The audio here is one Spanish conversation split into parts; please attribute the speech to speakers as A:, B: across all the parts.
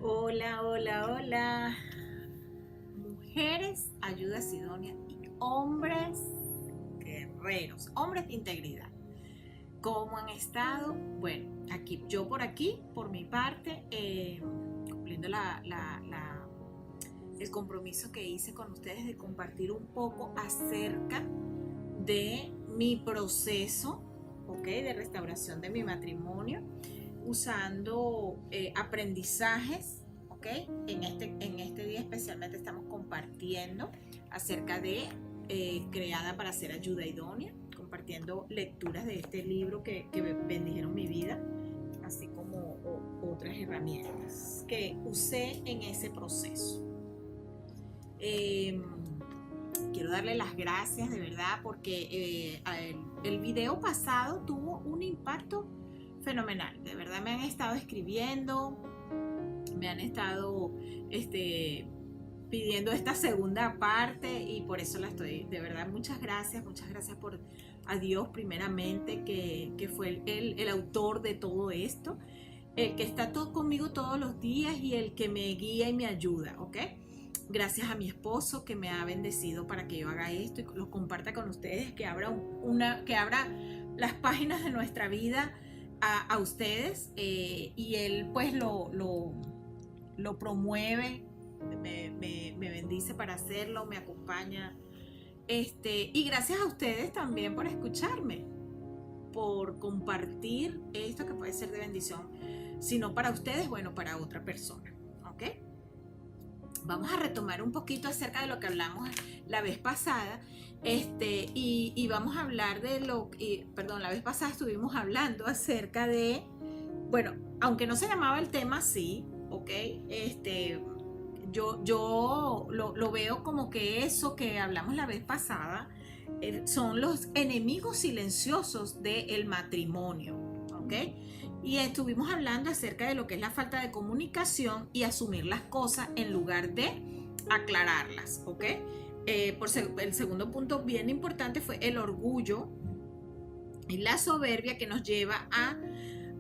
A: Hola, hola, hola. Mujeres, ayuda Sidonia y hombres guerreros, hombres de integridad. ¿Cómo han estado? Bueno, yo por aquí, por mi parte, cumpliendo el compromiso que hice con ustedes de compartir un poco acerca de mi proceso, ¿ok? De restauración de mi matrimonio, usando aprendizajes, ¿ok? En este día especialmente estamos compartiendo acerca de Creada para ser ayuda idónea, compartiendo lecturas de este libro que bendijeron mi vida, así como otras herramientas que usé en ese proceso. Quiero darle las gracias de verdad porque el video pasado tuvo un impacto fenomenal. De verdad me han estado escribiendo, me han estado pidiendo esta segunda parte y por eso la estoy, de verdad muchas gracias por a Dios primeramente que fue el autor de todo esto, el que está conmigo todos los días y el que me guía y me ayuda, ¿ok? Gracias a mi esposo que me ha bendecido para que yo haga esto y lo comparta con ustedes, que abra las páginas de nuestra vida a ustedes, y él pues lo promueve, me bendice para hacerlo, me acompaña, y gracias a ustedes también por escucharme, por compartir esto que puede ser de bendición, si no para ustedes, bueno, para otra persona, ¿ok? Vamos a retomar un poquito acerca de lo que hablamos la vez pasada, y vamos a hablar la vez pasada estuvimos hablando acerca de, bueno, aunque no se llamaba el tema así, ¿ok? Yo lo veo como que eso que hablamos la vez pasada son los enemigos silenciosos del matrimonio, ¿ok? Y estuvimos hablando acerca de lo que es la falta de comunicación y asumir las cosas en lugar de aclararlas, ¿ok? El segundo punto bien importante fue el orgullo y la soberbia que nos lleva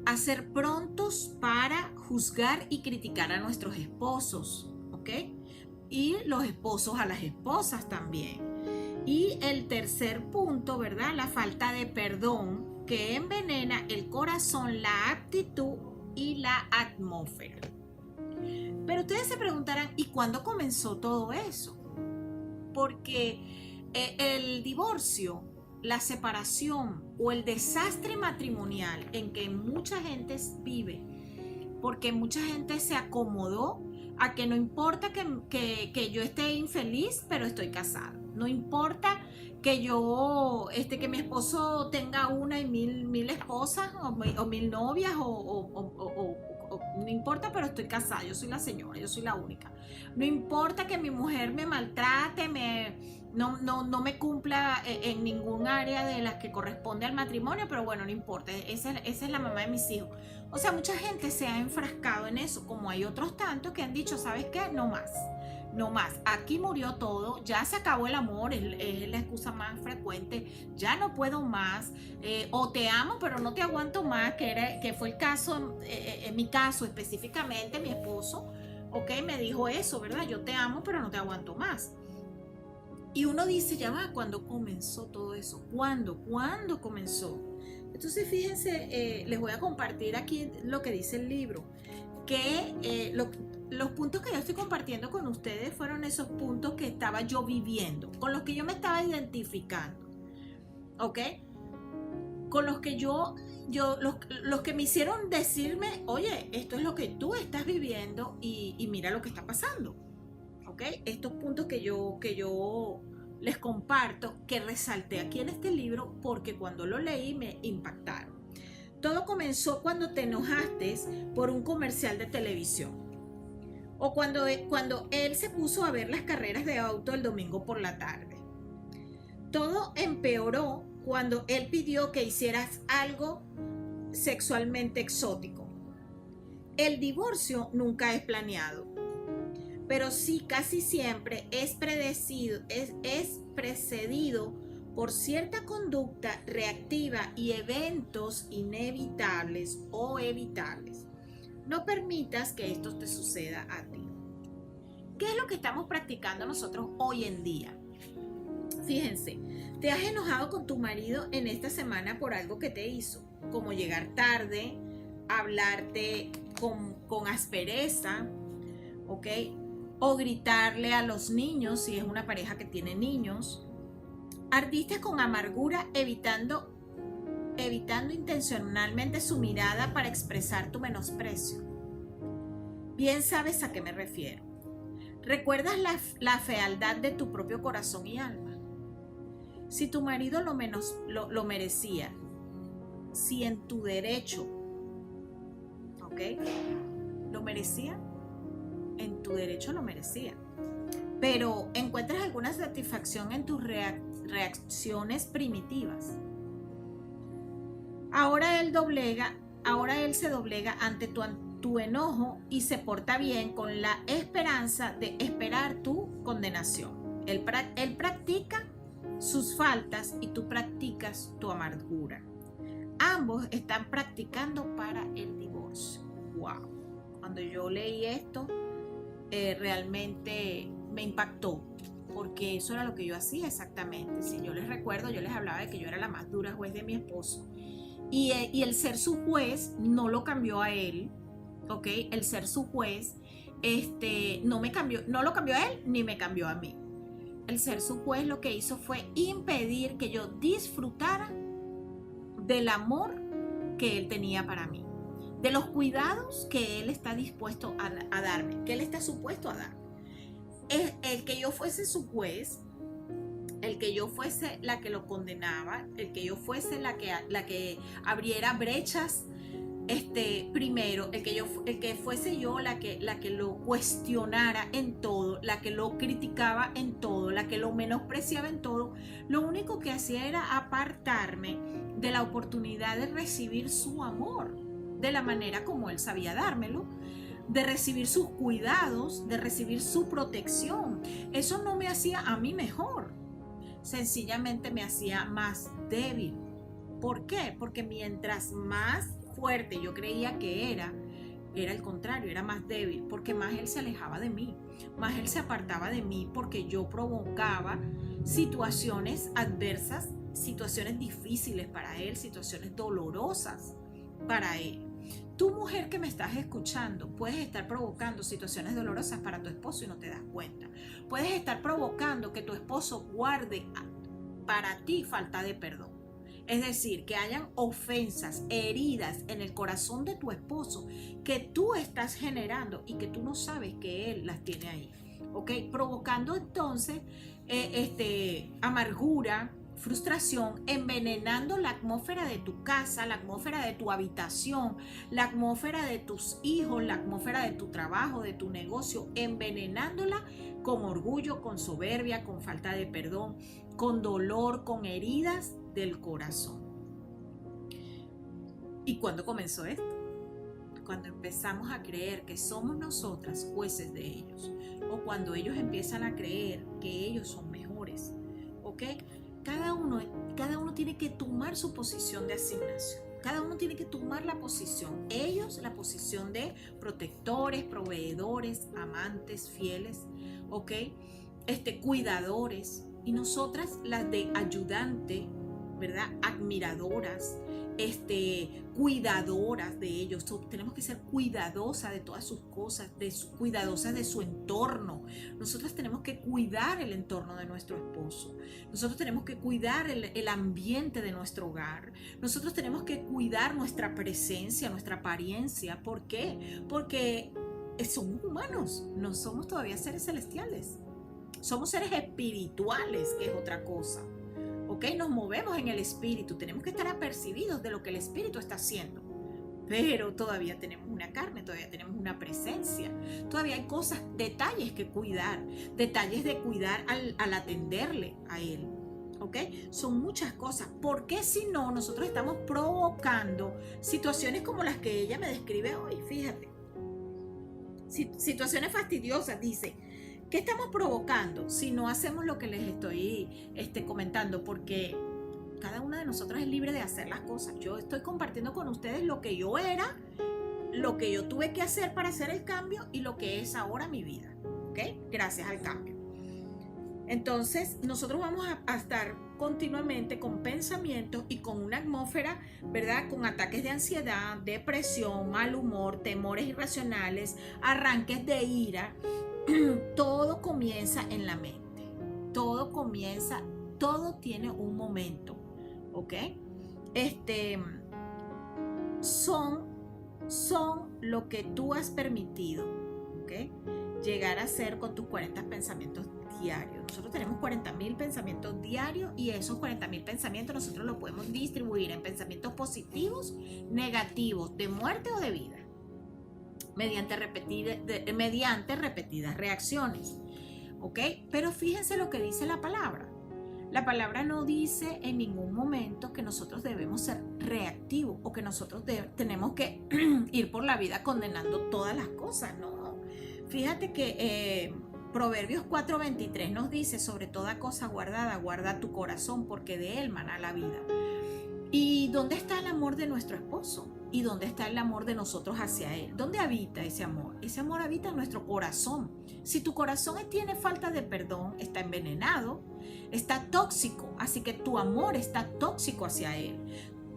A: a ser prontos para juzgar y criticar a nuestros esposos, ¿ok? Y los esposos a las esposas también. Y el tercer punto, ¿verdad? La falta de perdón que envenena el corazón, la actitud y la atmósfera. Pero ustedes se preguntarán, ¿y cuándo comenzó todo eso? Porque el divorcio, la separación o el desastre matrimonial en que mucha gente vive, porque mucha gente se acomodó a que no importa que yo esté infeliz, pero estoy casada. No importa que que mi esposo tenga una y mil esposas o mil novias no importa, pero estoy casada, yo soy la señora, yo soy la única. No importa que mi mujer me maltrate, no me cumpla en ningún área de las que corresponde al matrimonio, pero bueno, no importa, esa es la mamá de mis hijos. O sea, mucha gente se ha enfrascado en eso, como hay otros tantos que han dicho, ¿sabes qué? No más. No más, aquí murió todo, ya se acabó el amor, es la excusa más frecuente, ya no puedo más, o te amo pero no te aguanto más, que fue el caso, en mi caso específicamente, mi esposo, ok, me dijo eso, ¿verdad? Yo te amo pero no te aguanto más. Y uno dice, ya va, ¿cuándo comenzó todo eso? ¿Cuándo comenzó? Entonces fíjense, les voy a compartir aquí lo que dice el libro, que los puntos que yo estoy compartiendo con ustedes fueron esos puntos que estaba yo viviendo, con los que yo me estaba identificando, ¿ok? Con los que los que me hicieron decirme, oye, esto es lo que tú estás viviendo y mira lo que está pasando, ¿ok? Estos puntos que yo les comparto, que resalté aquí en este libro, porque cuando lo leí me impactaron. Todo comenzó cuando te enojaste por un comercial de televisión. O cuando él se puso a ver las carreras de auto el domingo por la tarde. Todo empeoró cuando él pidió que hicieras algo sexualmente exótico. El divorcio nunca es planeado. pero sí casi siempre es precedido por cierta conducta reactiva y eventos inevitables o evitables. No permitas que esto te suceda a ti. ¿Qué es lo que estamos practicando nosotros hoy en día? Fíjense, te has enojado con tu marido en esta semana por algo que te hizo, como llegar tarde, hablarte con aspereza, ¿ok? O gritarle a los niños si es una pareja que tiene niños. Ardiste con amargura evitando intencionalmente su mirada para expresar tu menosprecio. Bien sabes a qué me refiero. ¿Recuerdas la fealdad de tu propio corazón y alma? Si tu marido lo merecía, si en tu derecho, ¿ok? ¿Lo merecía? En tu derecho lo merecía. Pero encuentras alguna satisfacción en tus reacciones primitivas. Ahora él se doblega ante tu enojo y se porta bien con la esperanza de esperar tu condenación. Él practica sus faltas y tú practicas tu amargura. Ambos están practicando para el divorcio. Wow. Cuando yo leí esto, realmente me impactó, porque eso era lo que yo hacía exactamente. Si yo les recuerdo, yo les hablaba de que yo era la más dura juez de mi esposo, y el ser su juez no lo cambió a él, ¿ok? El ser su juez no lo cambió a él ni me cambió a mí. El ser su juez lo que hizo fue impedir que yo disfrutara del amor que él tenía para mí, de los cuidados que él está dispuesto a darme, que él está supuesto a dar. El que yo fuese su juez, el que yo fuese la que lo condenaba, el que yo fuese la que abriera brechas, primero, el que fuese yo la que lo cuestionara en todo, la que lo criticaba en todo, la que lo menospreciaba en todo, lo único que hacía era apartarme de la oportunidad de recibir su amor de la manera como él sabía dármelo, de recibir sus cuidados, de recibir su protección. Eso no me hacía a mí mejor, sencillamente me hacía más débil. ¿Por qué? Porque mientras más fuerte yo creía que era el contrario, era más débil, porque más él se alejaba de mí, más él se apartaba de mí, porque yo provocaba situaciones adversas, situaciones difíciles para él, situaciones dolorosas para él. Tu mujer que me estás escuchando, puedes estar provocando situaciones dolorosas para tu esposo y no te das cuenta. Puedes estar provocando que tu esposo guarde para ti falta de perdón. Es decir, que hayan ofensas, heridas en el corazón de tu esposo que tú estás generando y que tú no sabes que él las tiene ahí. ¿Ok? Provocando entonces amargura, frustración, envenenando la atmósfera de tu casa, la atmósfera de tu habitación, la atmósfera de tus hijos, la atmósfera de tu trabajo, de tu negocio, envenenándola con orgullo, con soberbia, con falta de perdón, con dolor, con heridas del corazón. ¿Y cuándo comenzó esto? Cuando empezamos a creer que somos nosotras jueces de ellos, o cuando ellos empiezan a creer que ellos son mejores, ¿ok? Cada uno tiene que tomar su posición de asignación. Cada uno tiene que tomar la posición. Ellos, la posición de protectores, proveedores, amantes, fieles, ¿ok? Cuidadores. Y nosotras, las de ayudante, ¿verdad? Admiradoras, cuidadoras de ellos. Tenemos que ser cuidadosas de todas sus cosas, cuidadosas de su entorno. Nosotras tenemos que cuidar el entorno de nuestro esposo. Nosotros tenemos que cuidar el ambiente de nuestro hogar. Nosotros tenemos que cuidar nuestra presencia, nuestra apariencia. ¿Por qué? Porque somos humanos, no somos todavía seres celestiales. Somos seres espirituales, que es otra cosa. ¿Ok? Nos movemos en el espíritu, tenemos que estar apercibidos de lo que el espíritu está haciendo, pero todavía tenemos una carne, todavía tenemos una presencia, todavía hay cosas, detalles que cuidar, detalles de cuidar al atenderle a él, ¿ok? Son muchas cosas, porque si no, nosotros estamos provocando situaciones como las que ella me describe hoy, fíjate. situaciones fastidiosas, dice, ¿qué estamos provocando si no hacemos lo que les estoy comentando? Porque cada una de nosotros es libre de hacer las cosas. Yo estoy compartiendo con ustedes lo que yo era, lo que yo tuve que hacer para hacer el cambio y lo que es ahora mi vida, ¿ok? Gracias al cambio. Entonces, nosotros vamos a estar continuamente con pensamientos y con una atmósfera, ¿verdad? Con ataques de ansiedad, depresión, mal humor, temores irracionales, arranques de ira. Todo comienza en la mente. Todo tiene un momento, ¿ok? Son lo que tú has permitido, ¿ok? Llegar a ser con tus 40 pensamientos diarios. Nosotros tenemos 40.000 pensamientos diarios y esos 40.000 pensamientos nosotros los podemos distribuir en pensamientos positivos, negativos, de muerte o de vida, mediante repetidas reacciones, ¿ok? Pero fíjense lo que dice la palabra. La palabra no dice en ningún momento que nosotros debemos ser reactivos o que nosotros tenemos que ir por la vida condenando todas las cosas, no. Fíjate que Proverbios 4:23 nos dice, sobre toda cosa guardada, guarda tu corazón porque de él mana la vida. ¿Y dónde está el amor de nuestro esposo? ¿Y dónde está el amor de nosotros hacia él? ¿Dónde habita ese amor? Ese amor habita en nuestro corazón. Si tu corazón tiene falta de perdón, está envenenado, está tóxico, así que tu amor está tóxico hacia él.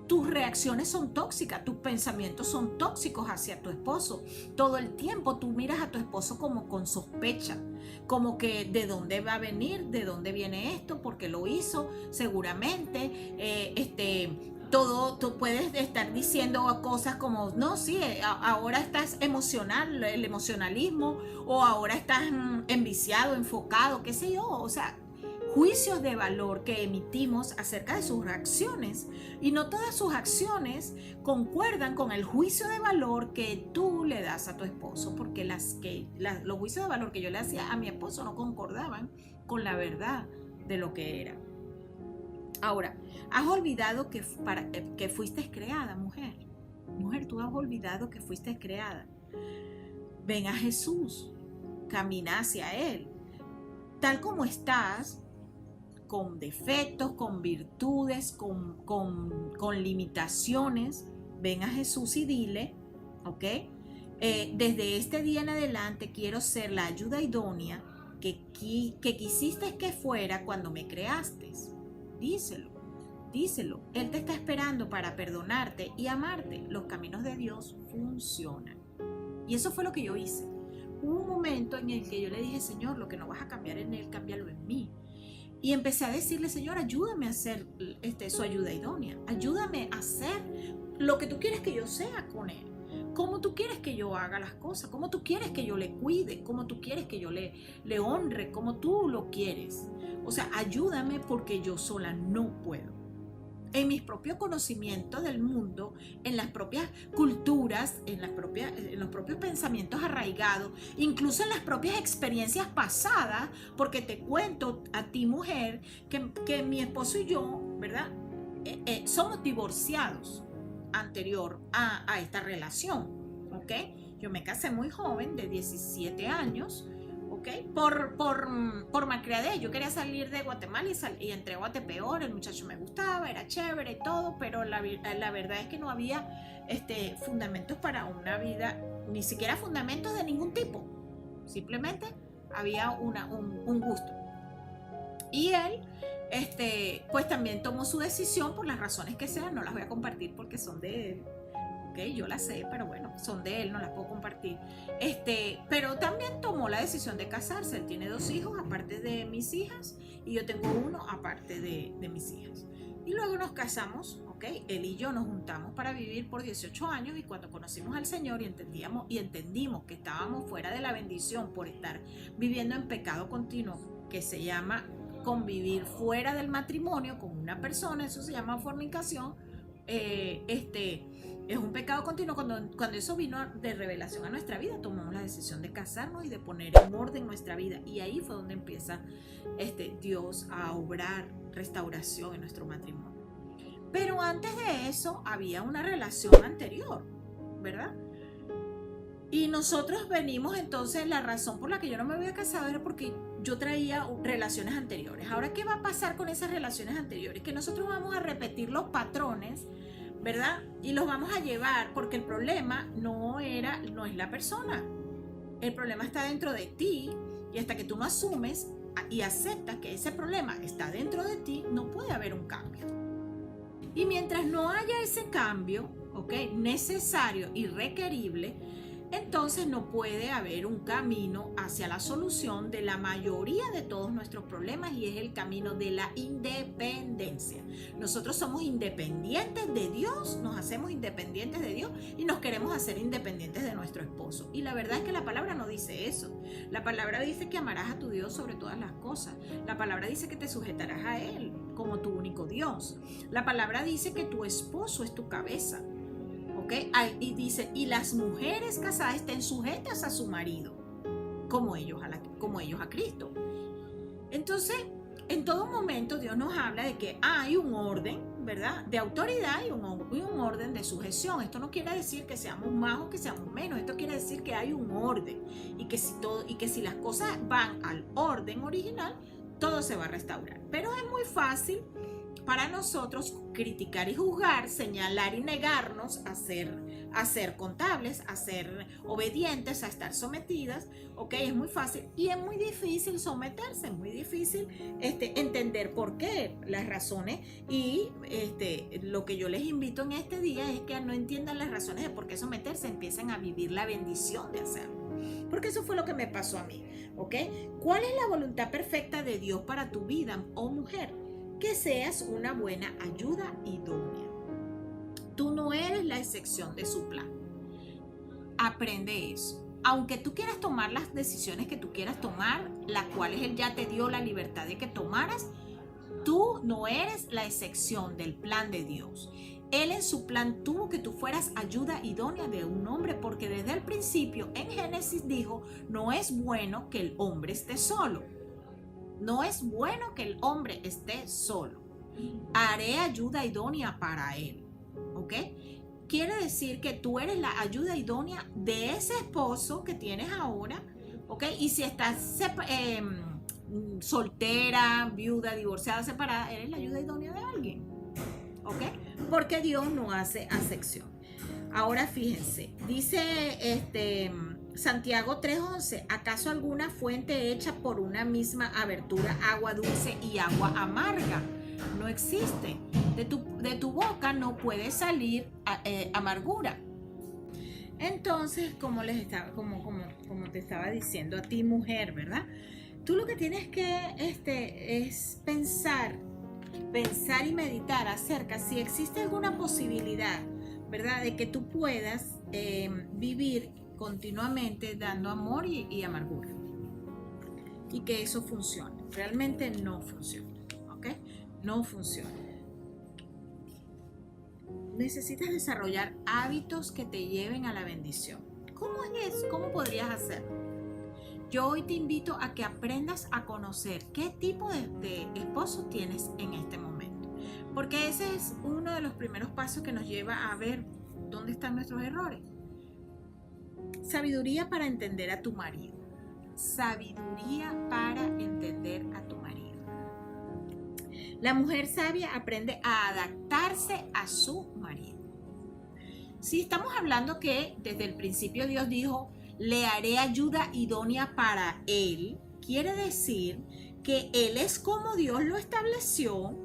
A: Tus reacciones son tóxicas, tus pensamientos son tóxicos hacia tu esposo. Todo el tiempo tú miras a tu esposo como con sospecha, como que de dónde va a venir, de dónde viene esto, porque lo hizo, seguramente, tú puedes estar diciendo cosas como, no, sí, ahora estás emocional, el emocionalismo, o ahora estás enviciado, enfocado, qué sé yo, o sea, juicios de valor que emitimos acerca de sus acciones, y no todas sus acciones concuerdan con el juicio de valor que tú le das a tu esposo, porque los juicios de valor que yo le hacía a mi esposo no concordaban con la verdad de lo que era. Ahora, has olvidado que fuiste creada, mujer. Mujer, tú has olvidado que fuiste creada. Ven a Jesús, camina hacia Él. Tal como estás, con defectos, con virtudes, con limitaciones, ven a Jesús y dile, ¿ok? Desde este día en adelante quiero ser la ayuda idónea que quisiste que fuera cuando me creaste. Díselo. Él te está esperando para perdonarte y amarte. Los caminos de Dios funcionan. Y eso fue lo que yo hice. Hubo un momento en el que yo le dije, Señor, lo que no vas a cambiar en Él, cámbialo en mí. Y empecé a decirle, Señor, ayúdame a ser su ayuda idónea. Ayúdame a hacer lo que tú quieres que yo sea con Él. Cómo tú quieres que yo haga las cosas. Cómo tú quieres que yo le cuide. Cómo tú quieres que yo le honre. Cómo tú lo quieres. O sea, ayúdame porque yo sola no puedo. En mis propios conocimientos del mundo, en las propias culturas, en los propios pensamientos arraigados, incluso en las propias experiencias pasadas, porque te cuento a ti, mujer, que mi esposo y yo, ¿verdad? Somos divorciados anterior a esta relación, ¿ok? Yo me casé muy joven, de 17 años, ¿ok? Por malcriadez. Yo quería salir de Guatemala y entré a Guatepeor. El muchacho me gustaba, era chévere y todo, pero la verdad es que no había fundamentos para una vida, ni siquiera fundamentos de ningún tipo. Simplemente había un gusto. Y él, pues también tomó su decisión por las razones que sean. No las voy a compartir porque son de él. Yo las sé, pero bueno, son de él, no las puedo compartir. Pero también tomó la decisión de casarse. Él tiene 2 hijos aparte de mis hijas y yo tengo 1 aparte de mis hijas. Y luego nos casamos, ¿ok? Él y yo nos juntamos para vivir por 18 años, y cuando conocimos al Señor y entendimos que estábamos fuera de la bendición por estar viviendo en pecado continuo, que se llama convivir fuera del matrimonio con una persona, eso se llama fornicación. Es un pecado continuo. Cuando eso vino de revelación a nuestra vida, tomamos la decisión de casarnos y de poner en orden nuestra vida, y ahí fue donde empieza Dios a obrar restauración en nuestro matrimonio. Pero antes de eso había una relación anterior, ¿verdad? Y nosotros venimos entonces, la razón por la que yo no me había casado era porque yo traía relaciones anteriores. Ahora, ¿qué va a pasar con esas relaciones anteriores? Que nosotros vamos a repetir los patrones, ¿verdad? Y los vamos a llevar porque el problema no es la persona. El problema está dentro de ti y hasta que tú no asumes y aceptas que ese problema está dentro de ti, no puede haber un cambio. Y mientras no haya ese cambio, ¿ok?, necesario y requerible, entonces no puede haber un camino hacia la solución de la mayoría de todos nuestros problemas, y es el camino de la independencia. Nosotros somos independientes de Dios, nos hacemos independientes de Dios y nos queremos hacer independientes de nuestro esposo. Y la verdad es que la palabra no dice eso. La palabra dice que amarás a tu Dios sobre todas las cosas. La palabra dice que te sujetarás a Él como tu único Dios. La palabra dice que tu esposo es tu cabeza. ¿Okay? Y dice, y las mujeres casadas estén sujetas a su marido, como ellos a Cristo. Entonces, en todo momento Dios nos habla de que hay un orden, ¿verdad?, de autoridad y un orden de sujeción. Esto no quiere decir que seamos más o que seamos menos. Esto quiere decir que hay un orden y que si las cosas van al orden original, todo se va a restaurar. Pero es muy fácil para nosotros criticar y juzgar, señalar y negarnos a ser contables, a ser obedientes, a estar sometidas, ¿ok? Es muy fácil y es muy difícil someterse, es muy difícil entender por qué, las razones, y lo que yo les invito en este día es que no entiendan las razones de por qué someterse, empiecen a vivir la bendición de hacerlo. Porque eso fue lo que me pasó a mí, ¿ok? ¿Cuál es la voluntad perfecta de Dios para tu vida, oh mujer? Que seas una buena ayuda idónea. Tú no eres la excepción de su plan. Aprende eso. Aunque tú quieras tomar las decisiones que tú quieras tomar, las cuales Él ya te dio la libertad de que tomaras, tú no eres la excepción del plan de Dios. Él en su plan tuvo que tú fueras ayuda idónea de un hombre, porque desde el principio en Génesis dijo, no es bueno que el hombre esté solo. No es bueno que el hombre esté solo. Haré ayuda idónea para él. ¿Ok? Quiere decir que tú eres la ayuda idónea de ese esposo que tienes ahora. ¿Ok? Y si estás soltera, viuda, divorciada, separada, eres la ayuda idónea de alguien. ¿Ok? Porque Dios no hace acepción. Ahora fíjense, dice Santiago 3:11, ¿acaso alguna fuente hecha por una misma abertura, agua dulce y agua amarga? No existe. De tu boca no puede salir amargura. Entonces, como te estaba diciendo a ti, mujer, ¿verdad? Tú lo que tienes que es pensar y meditar acerca si existe alguna posibilidad, ¿verdad?, de que tú puedas vivir continuamente dando amor y amargura, y que eso funcione. Realmente no funciona, ¿ok? No funciona. Necesitas desarrollar hábitos que te lleven a la bendición. ¿Cómo es eso? ¿Cómo podrías hacerlo? Yo hoy te invito a que aprendas a conocer qué tipo de esposo tienes en este momento, porque ese es uno de los primeros pasos que nos lleva a ver dónde están nuestros errores. Sabiduría para entender a tu marido. Sabiduría para entender a tu marido. La mujer sabia aprende a adaptarse a su marido. Si estamos hablando que desde el principio Dios dijo, le haré ayuda idónea para él, quiere decir que él es como Dios lo estableció.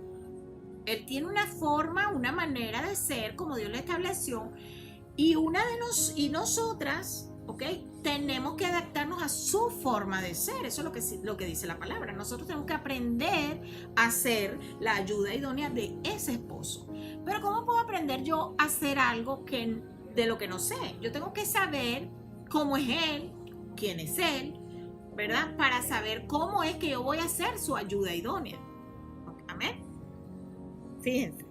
A: Él tiene una forma, una manera de ser como Dios lo estableció, y nosotras, ¿ok?, tenemos que adaptarnos a su forma de ser. Eso es lo que dice la palabra. Nosotros tenemos que aprender a ser la ayuda idónea de ese esposo. Pero ¿cómo puedo aprender yo a hacer algo de lo que no sé? Yo tengo que saber cómo es él, quién es él, ¿verdad?, para saber cómo es que yo voy a ser su ayuda idónea. Amén. Fíjense,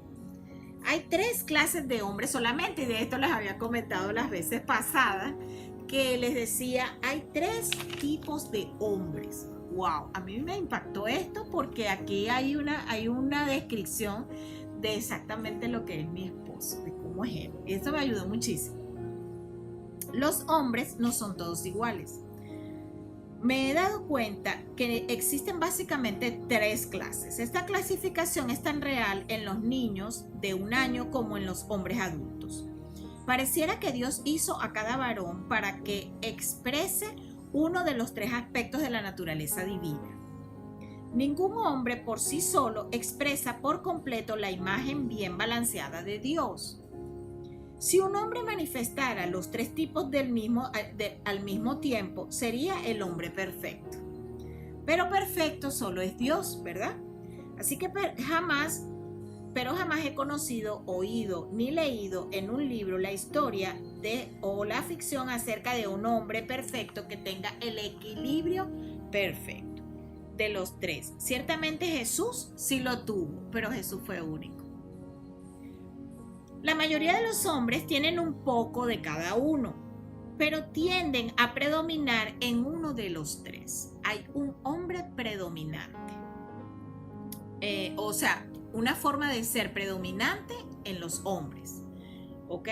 A: hay 3 clases de hombres solamente, y de esto les había comentado las veces pasadas, que les decía, hay 3 tipos de hombres. Wow, a mí me impactó esto porque aquí hay una descripción de exactamente lo que es mi esposo, de cómo es él. Y eso me ayudó muchísimo. Los hombres no son todos iguales. Me he dado cuenta que existen básicamente 3 clases. Esta clasificación es tan real en los niños de 1 año como en los hombres adultos. Pareciera que Dios hizo a cada varón para que exprese uno de los 3 aspectos de la naturaleza divina. Ningún hombre por sí solo expresa por completo la imagen bien balanceada de Dios. Si un hombre manifestara los 3 tipos al mismo tiempo, sería el hombre perfecto. Pero perfecto solo es Dios, ¿verdad? Así que jamás he conocido, oído ni leído en un libro la historia o la ficción acerca de un hombre perfecto que tenga el equilibrio perfecto de los 3. Ciertamente Jesús sí lo tuvo, pero Jesús fue único. La mayoría de los hombres tienen un poco de cada uno, pero tienden a predominar en uno de los 3. Hay un hombre predominante. Una forma de ser predominante en los hombres. ¿Ok?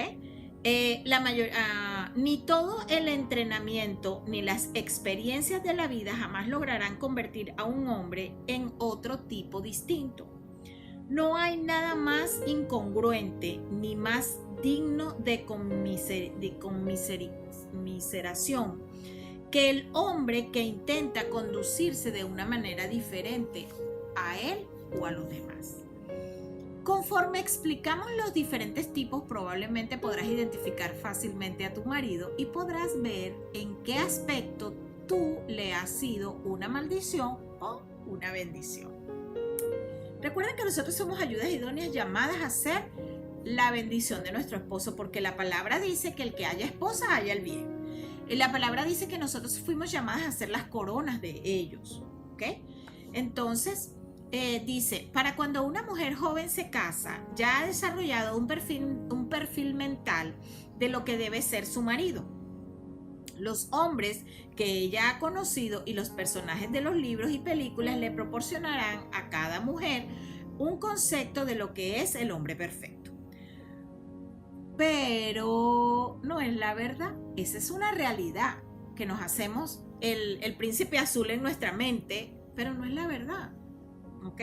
A: Ni todo el entrenamiento ni las experiencias de la vida jamás lograrán convertir a un hombre en otro tipo distinto. No hay nada más incongruente ni más digno de conmiseración que el hombre que intenta conducirse de una manera diferente a él o a los demás. Conforme explicamos los diferentes tipos, probablemente podrás identificar fácilmente a tu marido y podrás ver en qué aspecto tú le has sido una maldición o una bendición. Recuerden que nosotros somos ayudas idóneas llamadas a ser la bendición de nuestro esposo, porque la palabra dice que el que haya esposa haya el bien. Y la palabra dice que nosotros fuimos llamadas a ser las coronas de ellos. ¿Ok? Entonces, dice, para cuando una mujer joven se casa, ya ha desarrollado un perfil mental de lo que debe ser su marido. Los hombres que ella ha conocido y los personajes de los libros y películas le proporcionarán a cada mujer un concepto de lo que es el hombre perfecto. Pero no es la verdad. Esa es una realidad que nos hacemos el príncipe azul en nuestra mente, pero no es la verdad. ¿Ok?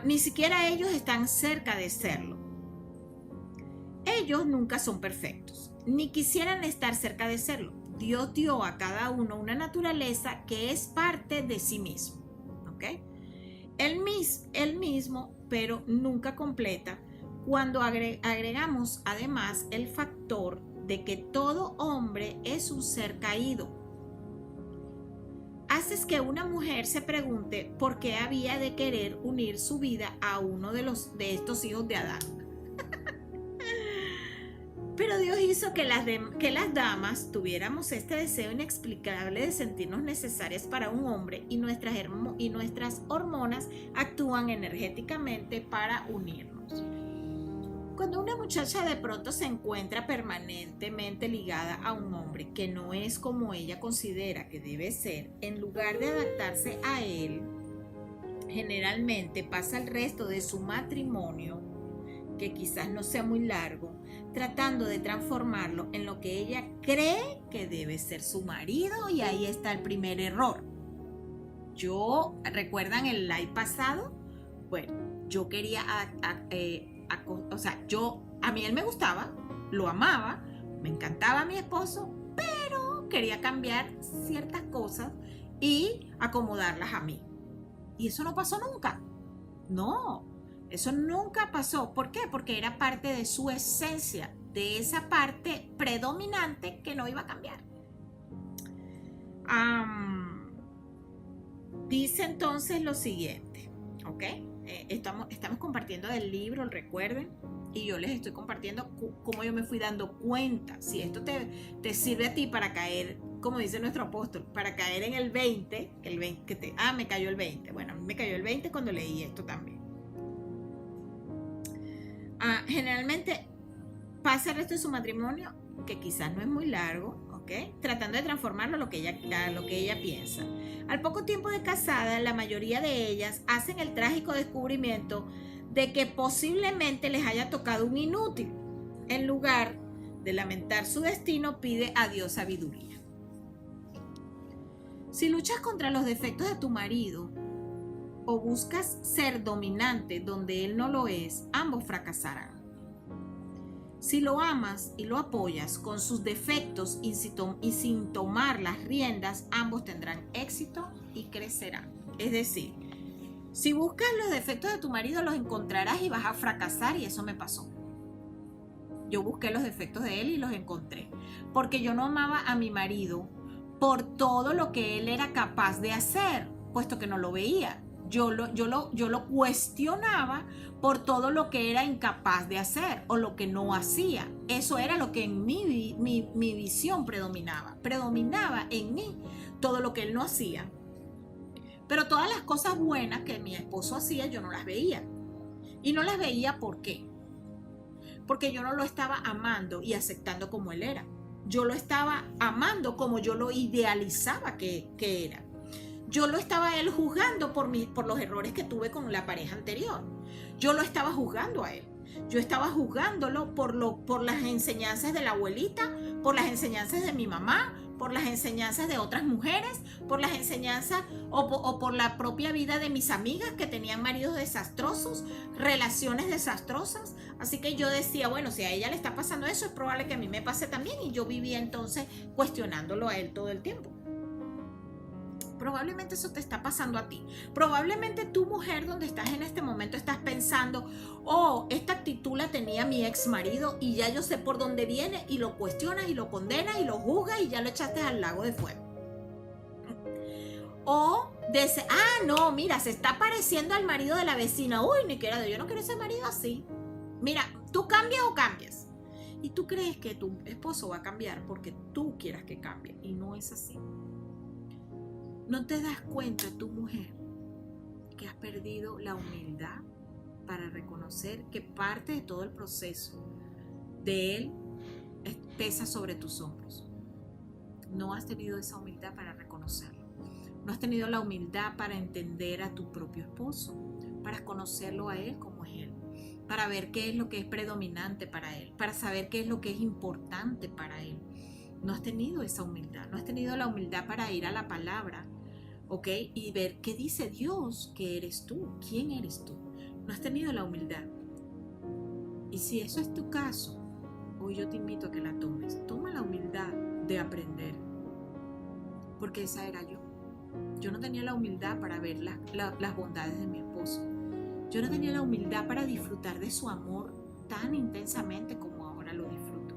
A: Ni siquiera ellos están cerca de serlo. Ellos nunca son perfectos, ni quisieran estar cerca de serlo. Dios dio a cada uno una naturaleza que es parte de sí mismo. ¿Ok? Él mismo, pero nunca completa, cuando agregamos además el factor de que todo hombre es un ser caído. Haces que una mujer se pregunte por qué había de querer unir su vida a uno de estos hijos de Adán. Pero Dios hizo que las damas tuviéramos este deseo inexplicable de sentirnos necesarias para un hombre, y nuestras hormonas actúan energéticamente para unirnos. Cuando una muchacha de pronto se encuentra permanentemente ligada a un hombre que no es como ella considera que debe ser, en lugar de adaptarse a él, generalmente pasa el resto de su matrimonio, que quizás no sea muy largo, tratando de transformarlo en lo que ella cree que debe ser su marido, y ahí está el primer error. ¿Recuerdan el live pasado? Bueno, yo quería, a mí él me gustaba, lo amaba, me encantaba mi esposo, pero quería cambiar ciertas cosas y acomodarlas a mí. Y eso no pasó nunca. No, eso nunca pasó. ¿Por qué? Porque era parte de su esencia, de esa parte predominante que no iba a cambiar. Dice entonces lo siguiente, ¿ok? Estamos compartiendo del libro, recuerden, y yo les estoy compartiendo cómo yo me fui dando cuenta. Si esto te sirve a ti para caer, como dice nuestro apóstol, para caer en el 20, me cayó el 20. Bueno, a mí me cayó el 20 cuando leí esto también. Generalmente pasa el resto de su matrimonio, que quizás no es muy largo, ¿ok? Tratando de transformarlo a lo que ella piensa. Al poco tiempo de casada, la mayoría de ellas hacen el trágico descubrimiento de que posiblemente les haya tocado un inútil, en lugar de lamentar su destino, pide a Dios sabiduría. Si luchas contra los defectos de tu marido o buscas ser dominante donde él no lo es, ambos fracasarán. Si lo amas y lo apoyas con sus defectos y sin tomar las riendas, ambos tendrán éxito y crecerán. Es decir, si buscas los defectos de tu marido, los encontrarás y vas a fracasar, y eso me pasó. Yo busqué los defectos de él y los encontré, porque yo no amaba a mi marido por todo lo que él era capaz de hacer, puesto que no lo veía. Yo lo cuestionaba por todo lo que era incapaz de hacer o lo que no hacía. Eso era lo que en mi visión predominaba. Predominaba en mí todo lo que él no hacía. Pero todas las cosas buenas que mi esposo hacía, yo no las veía. Y no las veía, ¿por qué? Porque yo no lo estaba amando y aceptando como él era. Yo lo estaba amando como yo lo idealizaba que era. Yo lo estaba él juzgando por los errores que tuve con la pareja anterior. Yo lo estaba juzgando a él. Yo estaba juzgándolo por las enseñanzas de la abuelita, por las enseñanzas de mi mamá, por las enseñanzas de otras mujeres, por las enseñanzas o por la propia vida de mis amigas que tenían maridos desastrosos, relaciones desastrosas. Así que yo decía, bueno, si a ella le está pasando eso, es probable que a mí me pase también. Y yo vivía entonces cuestionándolo a él todo el tiempo. Probablemente eso te está pasando a ti. Probablemente tu mujer, donde estás en este momento, estás pensando, oh, esta actitud la tenía mi ex marido y ya yo sé por dónde viene, y lo cuestionas y lo condenas y lo juzgas y ya lo echaste al lago de fuego. O dice, no, mira, se está pareciendo al marido de la vecina. Uy, ni quiera, yo no quiero ese marido así. Mira, tú cambias o cambias. Y tú crees que tu esposo va a cambiar porque tú quieras que cambie, y no es así. ¿No te das cuenta, tu mujer, que has perdido la humildad para reconocer que parte de todo el proceso de él pesa sobre tus hombros? No has tenido esa humildad para reconocerlo. No has tenido la humildad para entender a tu propio esposo, para conocerlo a él como es él, para ver qué es lo que es predominante para él, para saber qué es lo que es importante para él. No has tenido esa humildad, no has tenido la humildad para ir a la palabra, ¿ok? Y ver qué dice Dios que eres tú, quién eres tú. No has tenido la humildad. Y si eso es tu caso, hoy yo te invito a que la tomes. Toma la humildad de aprender, porque esa era yo. Yo no tenía la humildad para ver las bondades de mi esposo. Yo no tenía la humildad para disfrutar de su amor tan intensamente como ahora lo disfruto.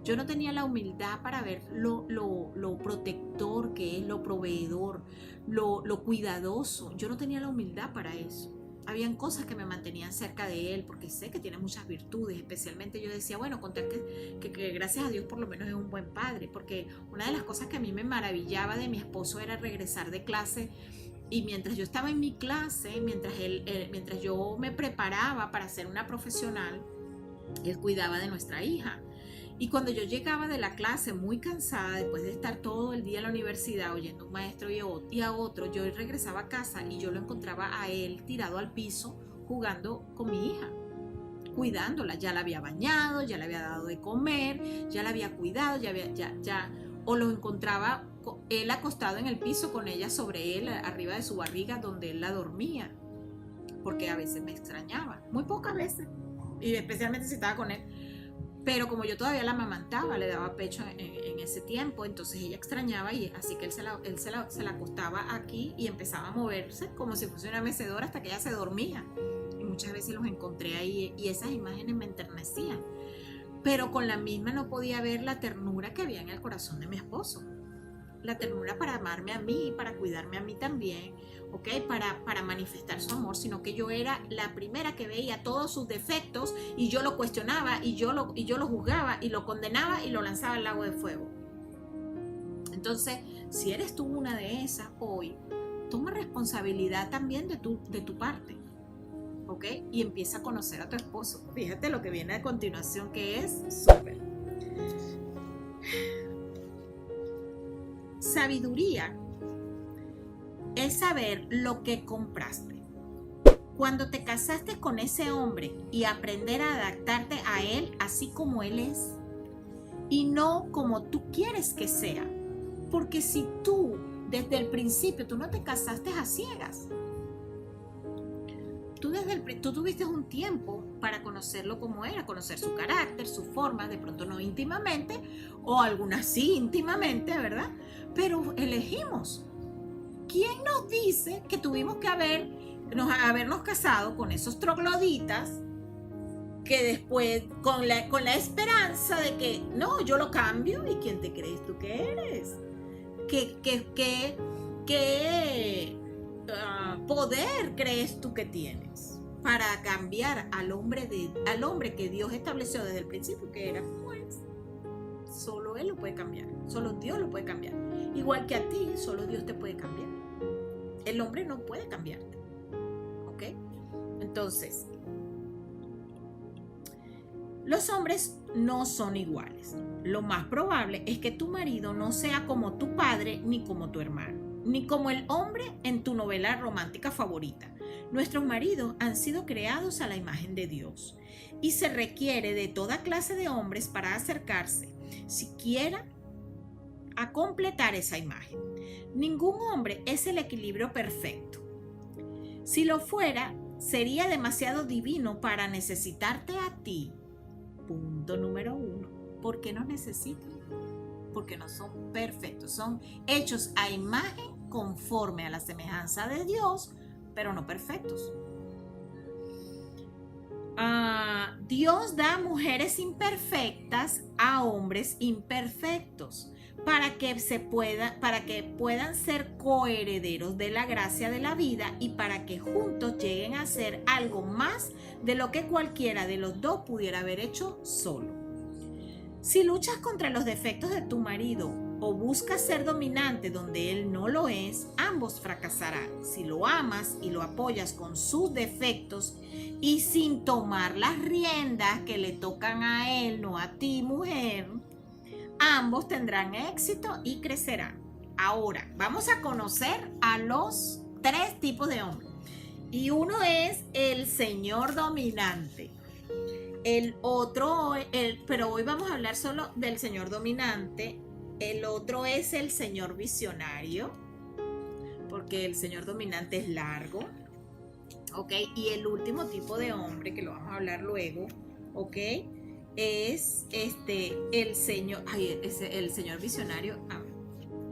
A: Yo no tenía la humildad para ver lo protector que es, lo proveedor, lo cuidadoso. Yo no tenía la humildad para eso. Habían cosas que me mantenían cerca de él, porque sé que tiene muchas virtudes. Especialmente yo decía, bueno, contar que gracias a Dios por lo menos es un buen padre. Porque una de las cosas que a mí me maravillaba de mi esposo era regresar de clase, y mientras yo estaba en mi clase, mientras yo me preparaba para ser una profesional, él cuidaba de nuestra hija. Y cuando yo llegaba de la clase muy cansada, después de estar todo el día en la universidad oyendo a un maestro y a otro, yo regresaba a casa y yo lo encontraba a él tirado al piso jugando con mi hija, cuidándola. Ya la había bañado, ya le había dado de comer, ya la había cuidado, o lo encontraba él acostado en el piso con ella sobre él, arriba de su barriga, donde él la dormía, porque a veces me extrañaba, muy pocas veces, y especialmente si estaba con él. Pero como yo todavía la amamantaba, le daba pecho en ese tiempo, entonces ella extrañaba, y así que él se la acostaba aquí y empezaba a moverse como si fuese una mecedora hasta que ella se dormía. Y muchas veces los encontré ahí y esas imágenes me enternecían. Pero con la misma no podía ver la ternura que había en el corazón de mi esposo. La ternura para amarme a mí, para cuidarme a mí también, ¿ok? Para manifestar su amor, sino que yo era la primera que veía todos sus defectos y yo lo cuestionaba y yo lo juzgaba y lo condenaba y lo lanzaba al lago de fuego. Entonces, si eres tú una de esas hoy, toma responsabilidad también de tu parte, ¿ok? Y empieza a conocer a tu esposo. Fíjate lo que viene a continuación, que es súper. Sabiduría es saber lo que compraste. Cuando te casaste con ese hombre y aprender a adaptarte a él así como él es, y no como tú quieres que sea. Porque si tú, desde el principio, tú no te casaste a ciegas. Tú tuviste un tiempo para conocerlo como era, conocer su carácter, su forma, de pronto no íntimamente, o algunas sí íntimamente, ¿verdad? Pero elegimos. ¿Quién nos dice que tuvimos que habernos casado con esos trogloditas que después, con la esperanza de que, no, yo lo cambio? ¿Y quién te crees tú que eres? ¿Qué poder crees tú que tienes para cambiar al hombre que Dios estableció desde el principio, que era pues? Solo Él lo puede cambiar, solo Dios lo puede cambiar. Igual que a ti, solo Dios te puede cambiar. El hombre no puede cambiarte. ¿Ok? Entonces, los hombres no son iguales. Lo más probable es que tu marido no sea como tu padre ni como tu hermano, ni como el hombre en tu novela romántica favorita. Nuestros maridos han sido creados a la imagen de Dios y se requiere de toda clase de hombres para acercarse, siquiera a completar esa imagen. Ningún hombre es el equilibrio perfecto. Si lo fuera, sería demasiado divino para necesitarte a ti. Punto número 1. ¿Por qué nos necesitan? Porque no son perfectos, son hechos a imagen conforme a la semejanza de Dios, pero no perfectos. Dios da mujeres imperfectas a hombres imperfectos para que puedan ser coherederos de la gracia de la vida y para que juntos lleguen a ser algo más de lo que cualquiera de los dos pudiera haber hecho solo. Si luchas contra los defectos de tu marido o buscas ser dominante donde él no lo es, ambos fracasarán. Si lo amas y lo apoyas con sus defectos y sin tomar las riendas que le tocan a él, no a ti, mujer, ambos tendrán éxito y crecerán. Ahora, vamos a conocer a los 3 tipos de hombres. Y uno es el señor dominante. El otro, pero hoy vamos a hablar solo del señor dominante. El otro es el señor visionario, porque el señor dominante es largo. ¿Ok? Y el último tipo de hombre, que lo vamos a hablar luego, ¿ok? Es el señor visionario,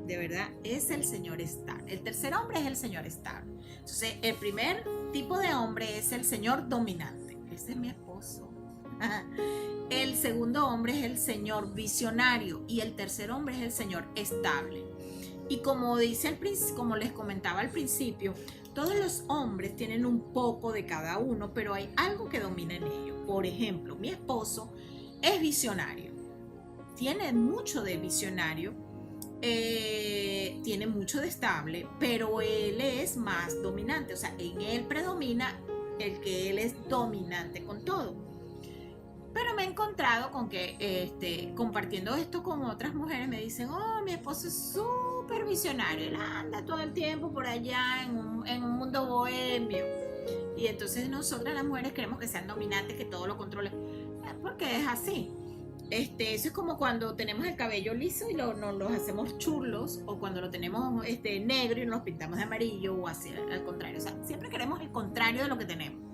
A: de verdad, es el señor estable. El tercer hombre es el señor estable. Entonces, el primer tipo de hombre es el señor dominante. Ese es mi esposo. El segundo hombre es el señor visionario y el tercer hombre es el señor estable. Y como les comentaba al principio, todos los hombres tienen un poco de cada uno, pero hay algo que domina en ellos. Por ejemplo, mi esposo es visionario, tiene mucho de visionario, tiene mucho de estable, pero él es más dominante, o sea, en él predomina el que él es dominante con todo. Pero me he encontrado con que compartiendo esto con otras mujeres me dicen, oh, mi esposo es súper visionario, él anda todo el tiempo por allá en un mundo bohemio. Y entonces nosotras las mujeres queremos que sean dominantes, que todo lo controlen, porque es así. Eso es como cuando tenemos el cabello liso y nos los hacemos churlos, o cuando lo tenemos negro y nos pintamos de amarillo, o así, al contrario. O sea, siempre queremos el contrario de lo que tenemos.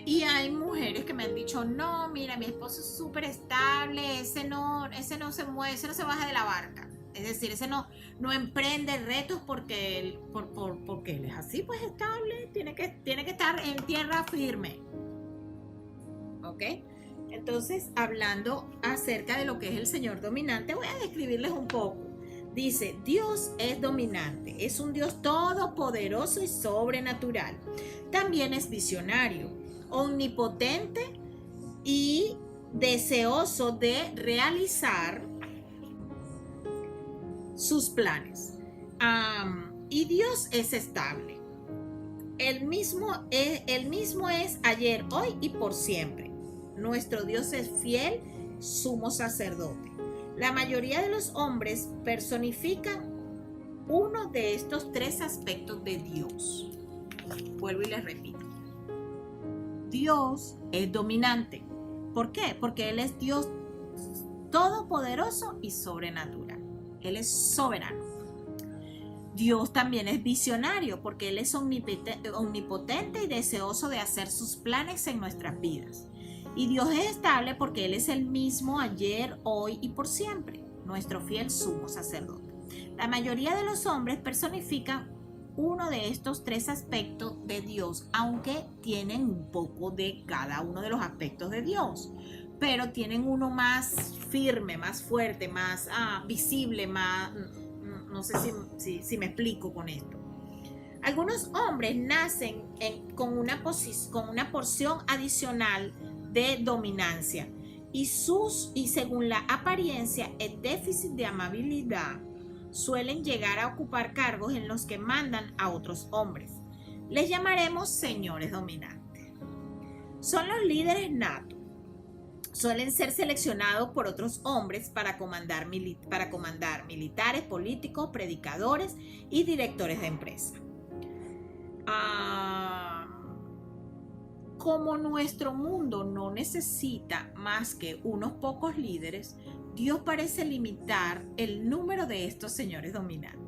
A: Y hay mujeres que me han dicho, no, mira, mi esposo es súper estable, ese no se mueve, ese no se baja de la barca. Es decir, ese no emprende retos porque él es así, pues estable, tiene que estar en tierra firme. ¿Ok? Entonces, hablando acerca de lo que es el señor dominante, voy a describirles un poco. Dice, Dios es dominante, es un Dios todopoderoso y sobrenatural. También es visionario, omnipotente y deseoso de realizar sus planes. Y Dios es estable. El mismo es ayer, hoy y por siempre. Nuestro Dios es fiel, sumo sacerdote. La mayoría de los hombres personifican uno de estos 3 aspectos de Dios. Vuelvo y les repito. Dios es dominante. ¿Por qué? Porque Él es Dios todopoderoso y sobrenatural. Él es soberano. Dios también es visionario porque Él es omnipotente y deseoso de hacer sus planes en nuestras vidas. Y Dios es estable porque Él es el mismo ayer, hoy y por siempre, nuestro fiel sumo sacerdote. La mayoría de los hombres personifican uno de estos tres aspectos de Dios, aunque tienen un poco de cada uno de los aspectos de Dios, pero tienen uno más firme, más fuerte, más visible, más... No sé si me explico con esto. Algunos hombres nacen con una porción adicional de dominancia y según la apariencia, el déficit de amabilidad, suelen llegar a ocupar cargos en los que mandan a otros hombres. Les llamaremos señores dominantes. Son los líderes natos. Suelen ser seleccionados por otros hombres para comandar militares, políticos, predicadores y directores de empresa. Como nuestro mundo no necesita más que unos pocos líderes, Dios parece limitar el número de estos señores dominantes.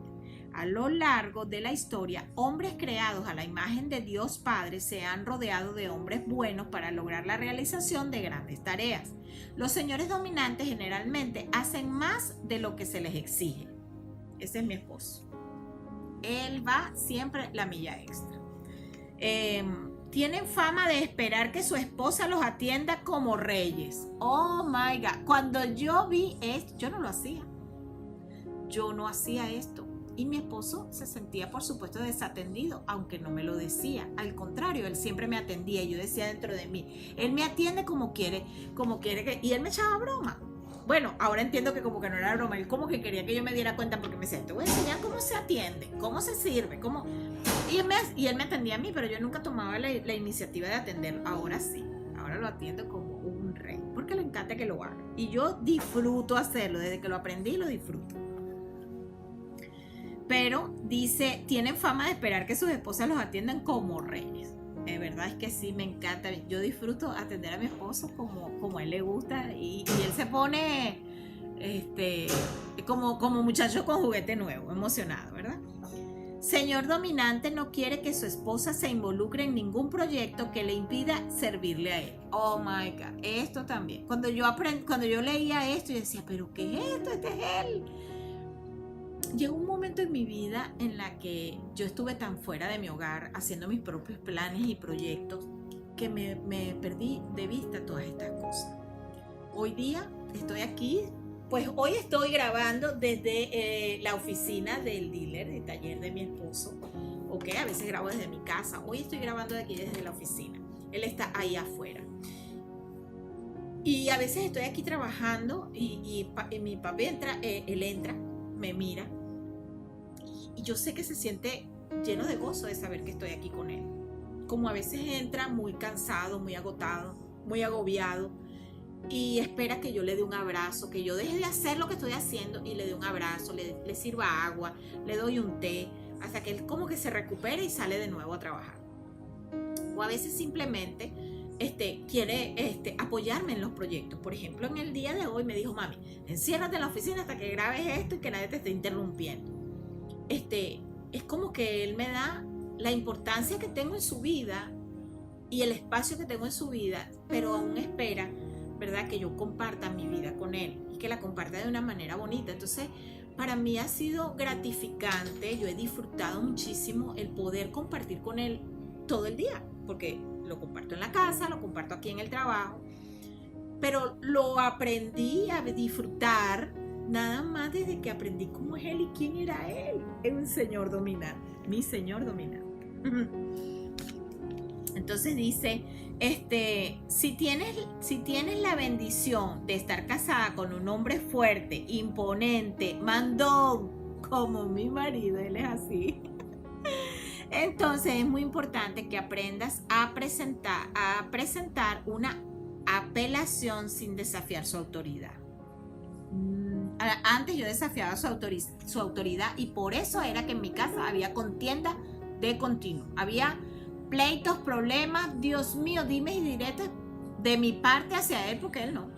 A: A lo largo de la historia, hombres creados a la imagen de Dios Padre se han rodeado de hombres buenos para lograr la realización de grandes tareas. Los señores dominantes generalmente hacen más de lo que se les exige. Ese es mi esposo. Él va siempre la milla extra. Tienen fama de esperar que su esposa los atienda como reyes. Oh my God. Cuando yo vi esto, yo no lo hacía. Yo no hacía esto. Y mi esposo se sentía, por supuesto, desatendido, aunque no me lo decía. Al contrario, él siempre me atendía. Y yo decía dentro de mí, él me atiende como quiere y él me echaba broma. Bueno, ahora entiendo que como que no era broma, él como que quería que yo me diera cuenta porque me decía, te voy a enseñar cómo se atiende, cómo se sirve, cómo... Y él me atendía a mí, pero yo nunca tomaba la iniciativa de atender. Ahora sí, ahora lo atiendo como un rey, porque le encanta que lo haga. Y yo disfruto hacerlo, desde que lo aprendí lo disfruto. Pero dice, tienen fama de esperar que sus esposas los atiendan como reyes. De verdad es que sí, me encanta. Yo disfruto atender a mi esposo como a él le gusta y él se pone como muchacho con juguete nuevo, emocionado, ¿verdad? Señor dominante no quiere que su esposa se involucre en ningún proyecto que le impida servirle a él. Oh my God, esto también. Cuando yo leía esto, yo decía, ¿pero qué es esto? Este es él. Llegó un momento en mi vida en la que yo estuve tan fuera de mi hogar haciendo mis propios planes y proyectos que me perdí de vista todas estas cosas. Hoy día estoy aquí, pues hoy estoy grabando desde la oficina del dealer, del taller de mi esposo. Ok, a veces grabo desde mi casa. Hoy estoy grabando de aquí desde la oficina. Él está ahí afuera. Y a veces estoy aquí trabajando y mi papi entra, él entra, me mira y yo sé que se siente lleno de gozo de saber que estoy aquí con él. Como a veces entra muy cansado, muy agotado, muy agobiado y espera que yo le dé un abrazo, que yo deje de hacer lo que estoy haciendo y le dé un abrazo, le sirva agua, le doy un té, hasta que él como que se recupere y sale de nuevo a trabajar. O a veces simplemente quiere apoyarme en los proyectos. Por ejemplo, en el día de hoy me dijo, mami, enciérrate en la oficina hasta que grabes esto y que nadie te esté interrumpiendo. Es como que él me da la importancia que tengo en su vida y el espacio que tengo en su vida, pero aún espera, ¿verdad?, que yo comparta mi vida con él y que la comparta de una manera bonita. Entonces, para mí ha sido gratificante, yo he disfrutado muchísimo el poder compartir con él todo el día, porque lo comparto en la casa, lo comparto aquí en el trabajo, pero lo aprendí a disfrutar nada más desde que aprendí cómo es él y quién era él. Es un señor dominante, mi señor dominante. Entonces dice, si tienes la bendición de estar casada con un hombre fuerte, imponente, mandón, como mi marido, él es así. Entonces es muy importante que aprendas a presentar una apelación sin desafiar su autoridad. Antes yo desafiaba su autoridad y por eso era que en mi casa había contienda de continuo. Había pleitos, problemas, Dios mío, dimes y diretes de mi parte hacia él porque él no.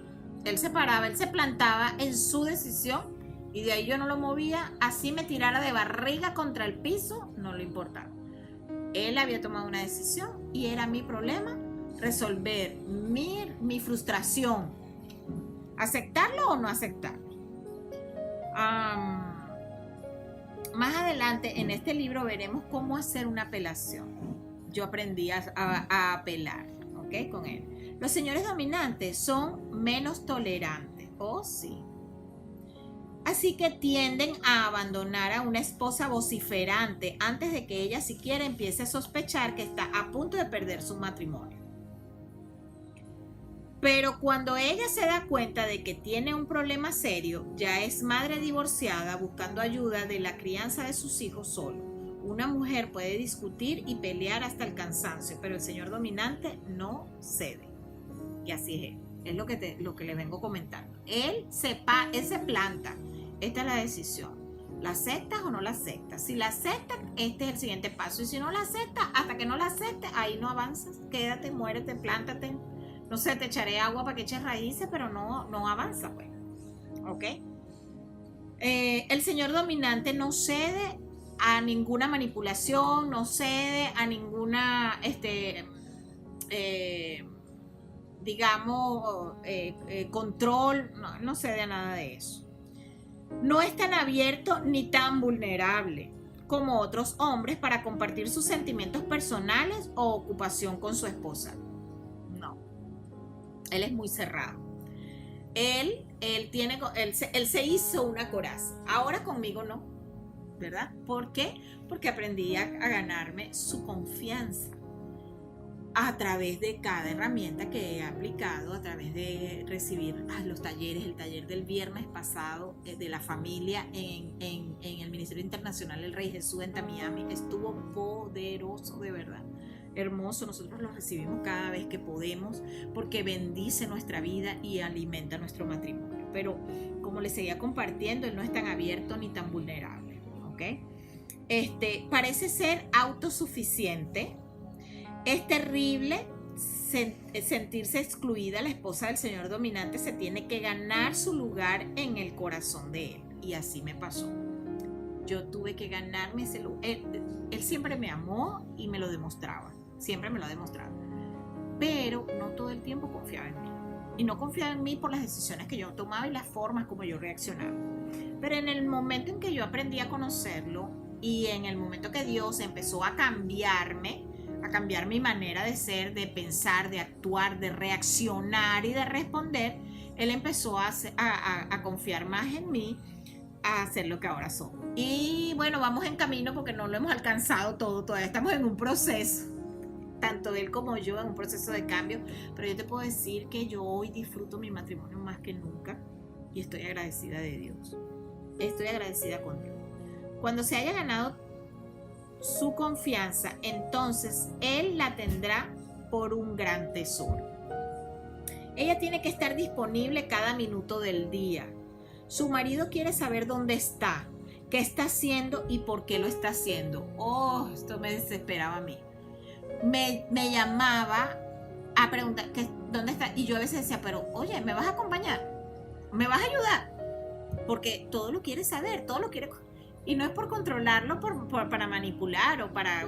A: Él se paraba, él se plantaba en su decisión y de ahí yo no lo movía, así me tirara de barriga contra el piso, no le importaba. Él había tomado una decisión y era mi problema resolver mi frustración, aceptarlo o no aceptarlo. Más adelante en este libro veremos cómo hacer una apelación. Yo aprendí a apelar, ¿ok? Con él. Los señores dominantes son menos tolerantes, sí. Así que tienden a abandonar a una esposa vociferante antes de que ella siquiera empiece a sospechar que está a punto de perder su matrimonio. Pero cuando ella se da cuenta de que tiene un problema serio, ya es madre divorciada buscando ayuda de la crianza de sus hijos solo. Una mujer puede discutir y pelear hasta el cansancio, pero el señor dominante no cede. Y así es él. Es lo que le vengo comentando. Él se planta. Esta es la decisión. ¿La aceptas o no la aceptas? Si la aceptas, este es el siguiente paso. Y si no la aceptas, hasta que no la aceptes, ahí no avanzas. Quédate, muérete, plántate. No sé, te echaré agua para que eches raíces, pero no avanza, pues. ¿Ok? El señor dominante no cede a ninguna manipulación, no cede a ninguna, control, no cede a nada de eso. No es tan abierto ni tan vulnerable como otros hombres para compartir sus sentimientos personales o ocupación con su esposa. No. Él es muy cerrado. Él se hizo una coraza. Ahora conmigo no, ¿verdad? ¿Por qué? Porque aprendí a ganarme su confianza a través de cada herramienta que he aplicado, a través de recibir los talleres. El taller del viernes pasado de la familia en el Ministerio Internacional El Rey Jesús en Miami estuvo poderoso, de verdad. Hermoso, nosotros lo recibimos cada vez que podemos porque bendice nuestra vida y alimenta nuestro matrimonio. Pero como les seguía compartiendo, él no es tan abierto ni tan vulnerable, ¿ok? Parece ser autosuficiente. Es terrible sentirse excluida. La esposa del señor dominante se tiene que ganar su lugar en el corazón de él. Y así me pasó. Yo tuve que ganarme ese lugar. Él siempre me amó y me lo demostraba. Siempre me lo ha demostrado. Pero no todo el tiempo confiaba en mí. Y no confiaba en mí por las decisiones que yo tomaba y las formas como yo reaccionaba. Pero en el momento en que yo aprendí a conocerlo y en el momento que Dios empezó a cambiar mi manera de ser, de pensar, de actuar, de reaccionar y de responder, Él empezó a confiar más en mí, a hacer lo que ahora somos. Y bueno, vamos en camino porque no lo hemos alcanzado todo, todavía estamos en un proceso, tanto él como yo, en un proceso de cambio, pero yo te puedo decir que yo hoy disfruto mi matrimonio más que nunca y estoy agradecida de Dios. Estoy agradecida con Dios. Cuando se haya ganado su confianza, entonces él la tendrá por un gran tesoro. Ella tiene que estar disponible cada minuto del día. Su marido quiere saber dónde está, qué está haciendo y por qué lo está haciendo. Esto me desesperaba a mí. Me llamaba a preguntar dónde está y yo a veces decía, pero oye, ¿me vas a acompañar? ¿Me vas a ayudar? Porque todo lo quiere saber, todo lo quiere. Y no es por controlarlo, para manipular o para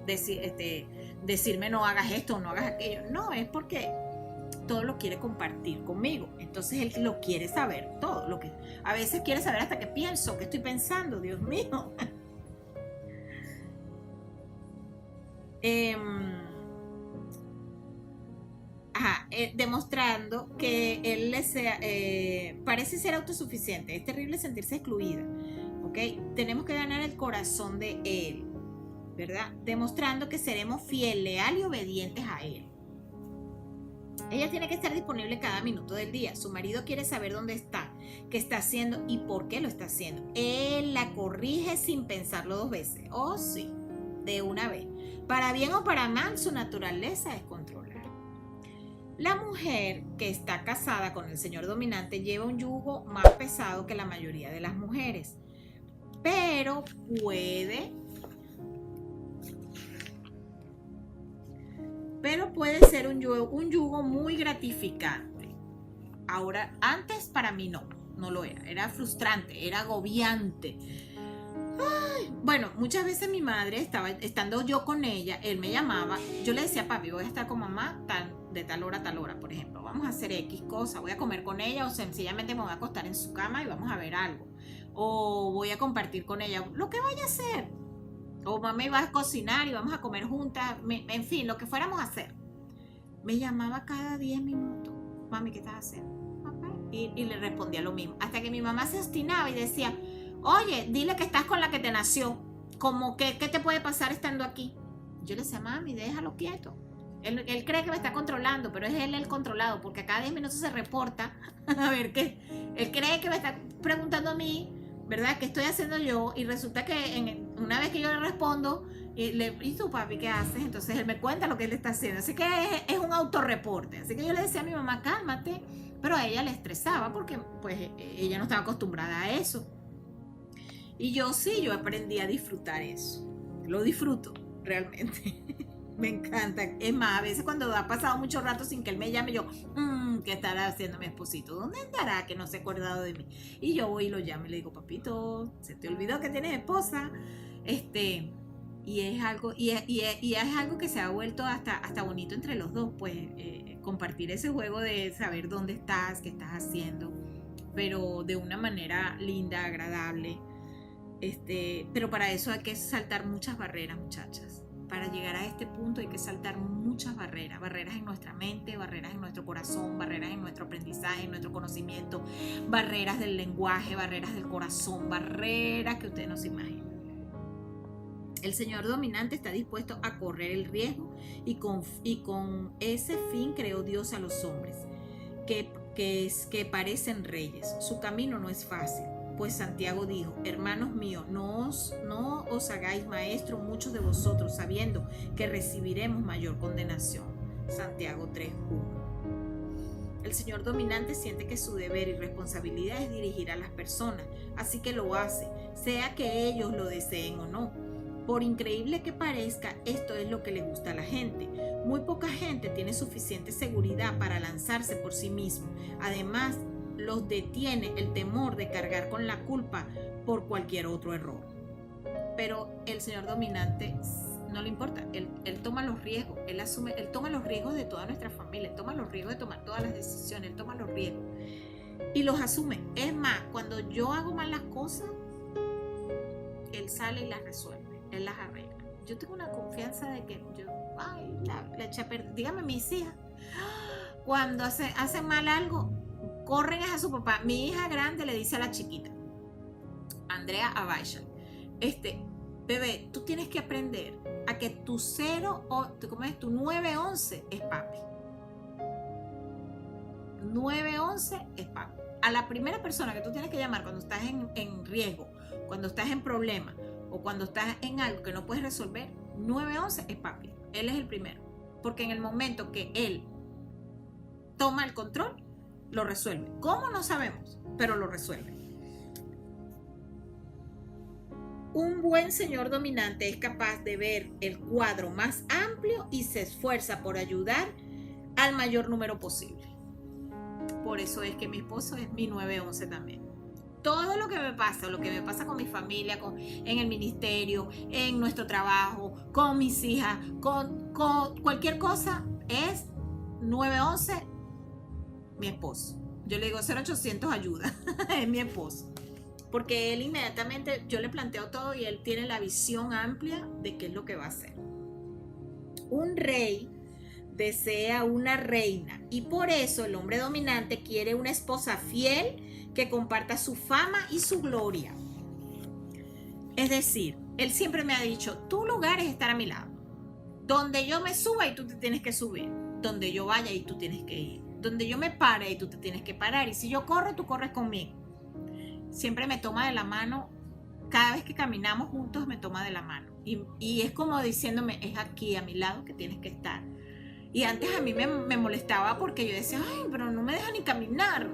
A: decirme no hagas esto o no hagas aquello. No, es porque todo lo quiere compartir conmigo. Entonces él lo quiere saber todo. A veces quiere saber hasta qué pienso, qué estoy pensando, Dios mío. Demostrando que él parece ser autosuficiente. Es terrible sentirse excluida, ¿ok? Tenemos que ganar el corazón de él, ¿verdad? Demostrando que seremos fieles, leales y obedientes a él. Ella tiene que estar disponible cada minuto del día. Su marido quiere saber dónde está, qué está haciendo y por qué lo está haciendo. Él la corrige sin pensarlo dos veces. Sí, de una vez. Para bien o para mal, su naturaleza es controlar. La mujer que está casada con el señor dominante lleva un yugo más pesado que la mayoría de las mujeres, pero puede ser un yugo muy gratificante. Ahora, antes para mí no lo era frustrante, era agobiante. Bueno, muchas veces mi madre estando yo con ella, él me llamaba, yo le decía, papi, voy a estar con mamá de tal hora a tal hora, por ejemplo, vamos a hacer X cosa, voy a comer con ella o sencillamente me voy a acostar en su cama y vamos a ver algo, o voy a compartir con ella, lo que vaya a hacer, o mamá iba a cocinar y vamos a comer juntas, en fin, lo que fuéramos a hacer. Me llamaba cada 10 minutos, mami, ¿qué estás haciendo? Papá. Y le respondía lo mismo, hasta que mi mamá se obstinaba y decía, oye, dile que estás con la que te nació, como que, ¿qué te puede pasar estando aquí? Yo le decía, mami, déjalo quieto. Él cree que me está controlando, pero es él el controlado, porque a cada 10 minutos se reporta a ver qué. Él cree que me está preguntando a mí, ¿verdad? ¿Qué estoy haciendo yo? Y resulta que una vez que yo le respondo, ¿y tú, papi, qué haces? Entonces él me cuenta lo que él está haciendo. Así que es un autorreporte. Así que yo le decía a mi mamá, cálmate, pero a ella le estresaba porque pues ella no estaba acostumbrada a eso. Y yo aprendí a disfrutar eso. Lo disfruto, realmente. Me encanta. Es más, a veces cuando ha pasado mucho rato sin que él me llame, yo, ¿qué estará haciendo mi esposito? ¿Dónde andará que no se ha acordado de mí? Y yo voy y lo llamo y le digo, papito, ¿se te olvidó que tienes esposa? Y es algo, y es algo que se ha vuelto hasta bonito entre los dos, pues compartir ese juego de saber dónde estás, qué estás haciendo, pero de una manera linda, agradable. Pero para eso hay que saltar muchas barreras, muchachas. Para llegar a este punto hay que saltar muchas barreras en nuestra mente, barreras en nuestro corazón, barreras en nuestro aprendizaje, en nuestro conocimiento, barreras del lenguaje, barreras del corazón, barreras que ustedes no se imaginan. El señor dominante está dispuesto a correr el riesgo y con ese fin creó Dios a los hombres, que parecen reyes. Su camino no es fácil. Pues Santiago dijo, hermanos míos, no os hagáis maestros muchos de vosotros, sabiendo que recibiremos mayor condenación. Santiago 3:1. El señor dominante siente que su deber y responsabilidad es dirigir a las personas, así que lo hace, sea que ellos lo deseen o no. Por increíble que parezca, esto es lo que le gusta a la gente. Muy poca gente tiene suficiente seguridad para lanzarse por sí mismo. Además, los detiene el temor de cargar con la culpa por cualquier otro error. Pero el señor dominante no le importa, él toma los riesgos, él toma los riesgos de toda nuestra familia, él toma los riesgos de tomar todas las decisiones, él toma los riesgos y los asume. Es más, cuando yo hago mal las cosas, él sale y las resuelve, él las arregla. Yo tengo una confianza de que la eché a perder. Dígame, mis hijas, cuando hacen mal algo, corren a su papá. Mi hija grande le dice a la chiquita, Andrea Abaisha, bebé, tú tienes que aprender a que tu 911 es papi. 911 es papi. A la primera persona que tú tienes que llamar cuando estás en riesgo, cuando estás en problema o cuando estás en algo que no puedes resolver, 911 es papi. Él es el primero. Porque en el momento que él toma el control, lo resuelve. ¿Cómo? No sabemos, pero lo resuelve. Un buen señor dominante es capaz de ver el cuadro más amplio y se esfuerza por ayudar al mayor número posible. Por eso es que mi esposo es mi 911 también. Todo lo que me pasa con mi familia, en el ministerio, en nuestro trabajo, con mis hijas, con cualquier cosa, es 911 mi esposo. Yo le digo 0800 ayuda. Es mi esposo. Porque él inmediatamente, yo le planteo todo y él tiene la visión amplia de qué es lo que va a hacer. Un rey desea una reina y por eso el hombre dominante quiere una esposa fiel que comparta su fama y su gloria. Es decir, él siempre me ha dicho, tu lugar es estar a mi lado. Donde yo me suba y tú te tienes que subir. Donde yo vaya y tú tienes que ir. Donde yo me pare y tú te tienes que parar. Y si yo corro, tú corres conmigo. Siempre me toma de la mano. Cada vez que caminamos juntos me toma de la mano. Y es como diciéndome, es aquí a mi lado que tienes que estar. Y antes a mí me molestaba porque yo decía, ay, pero no me deja ni caminar.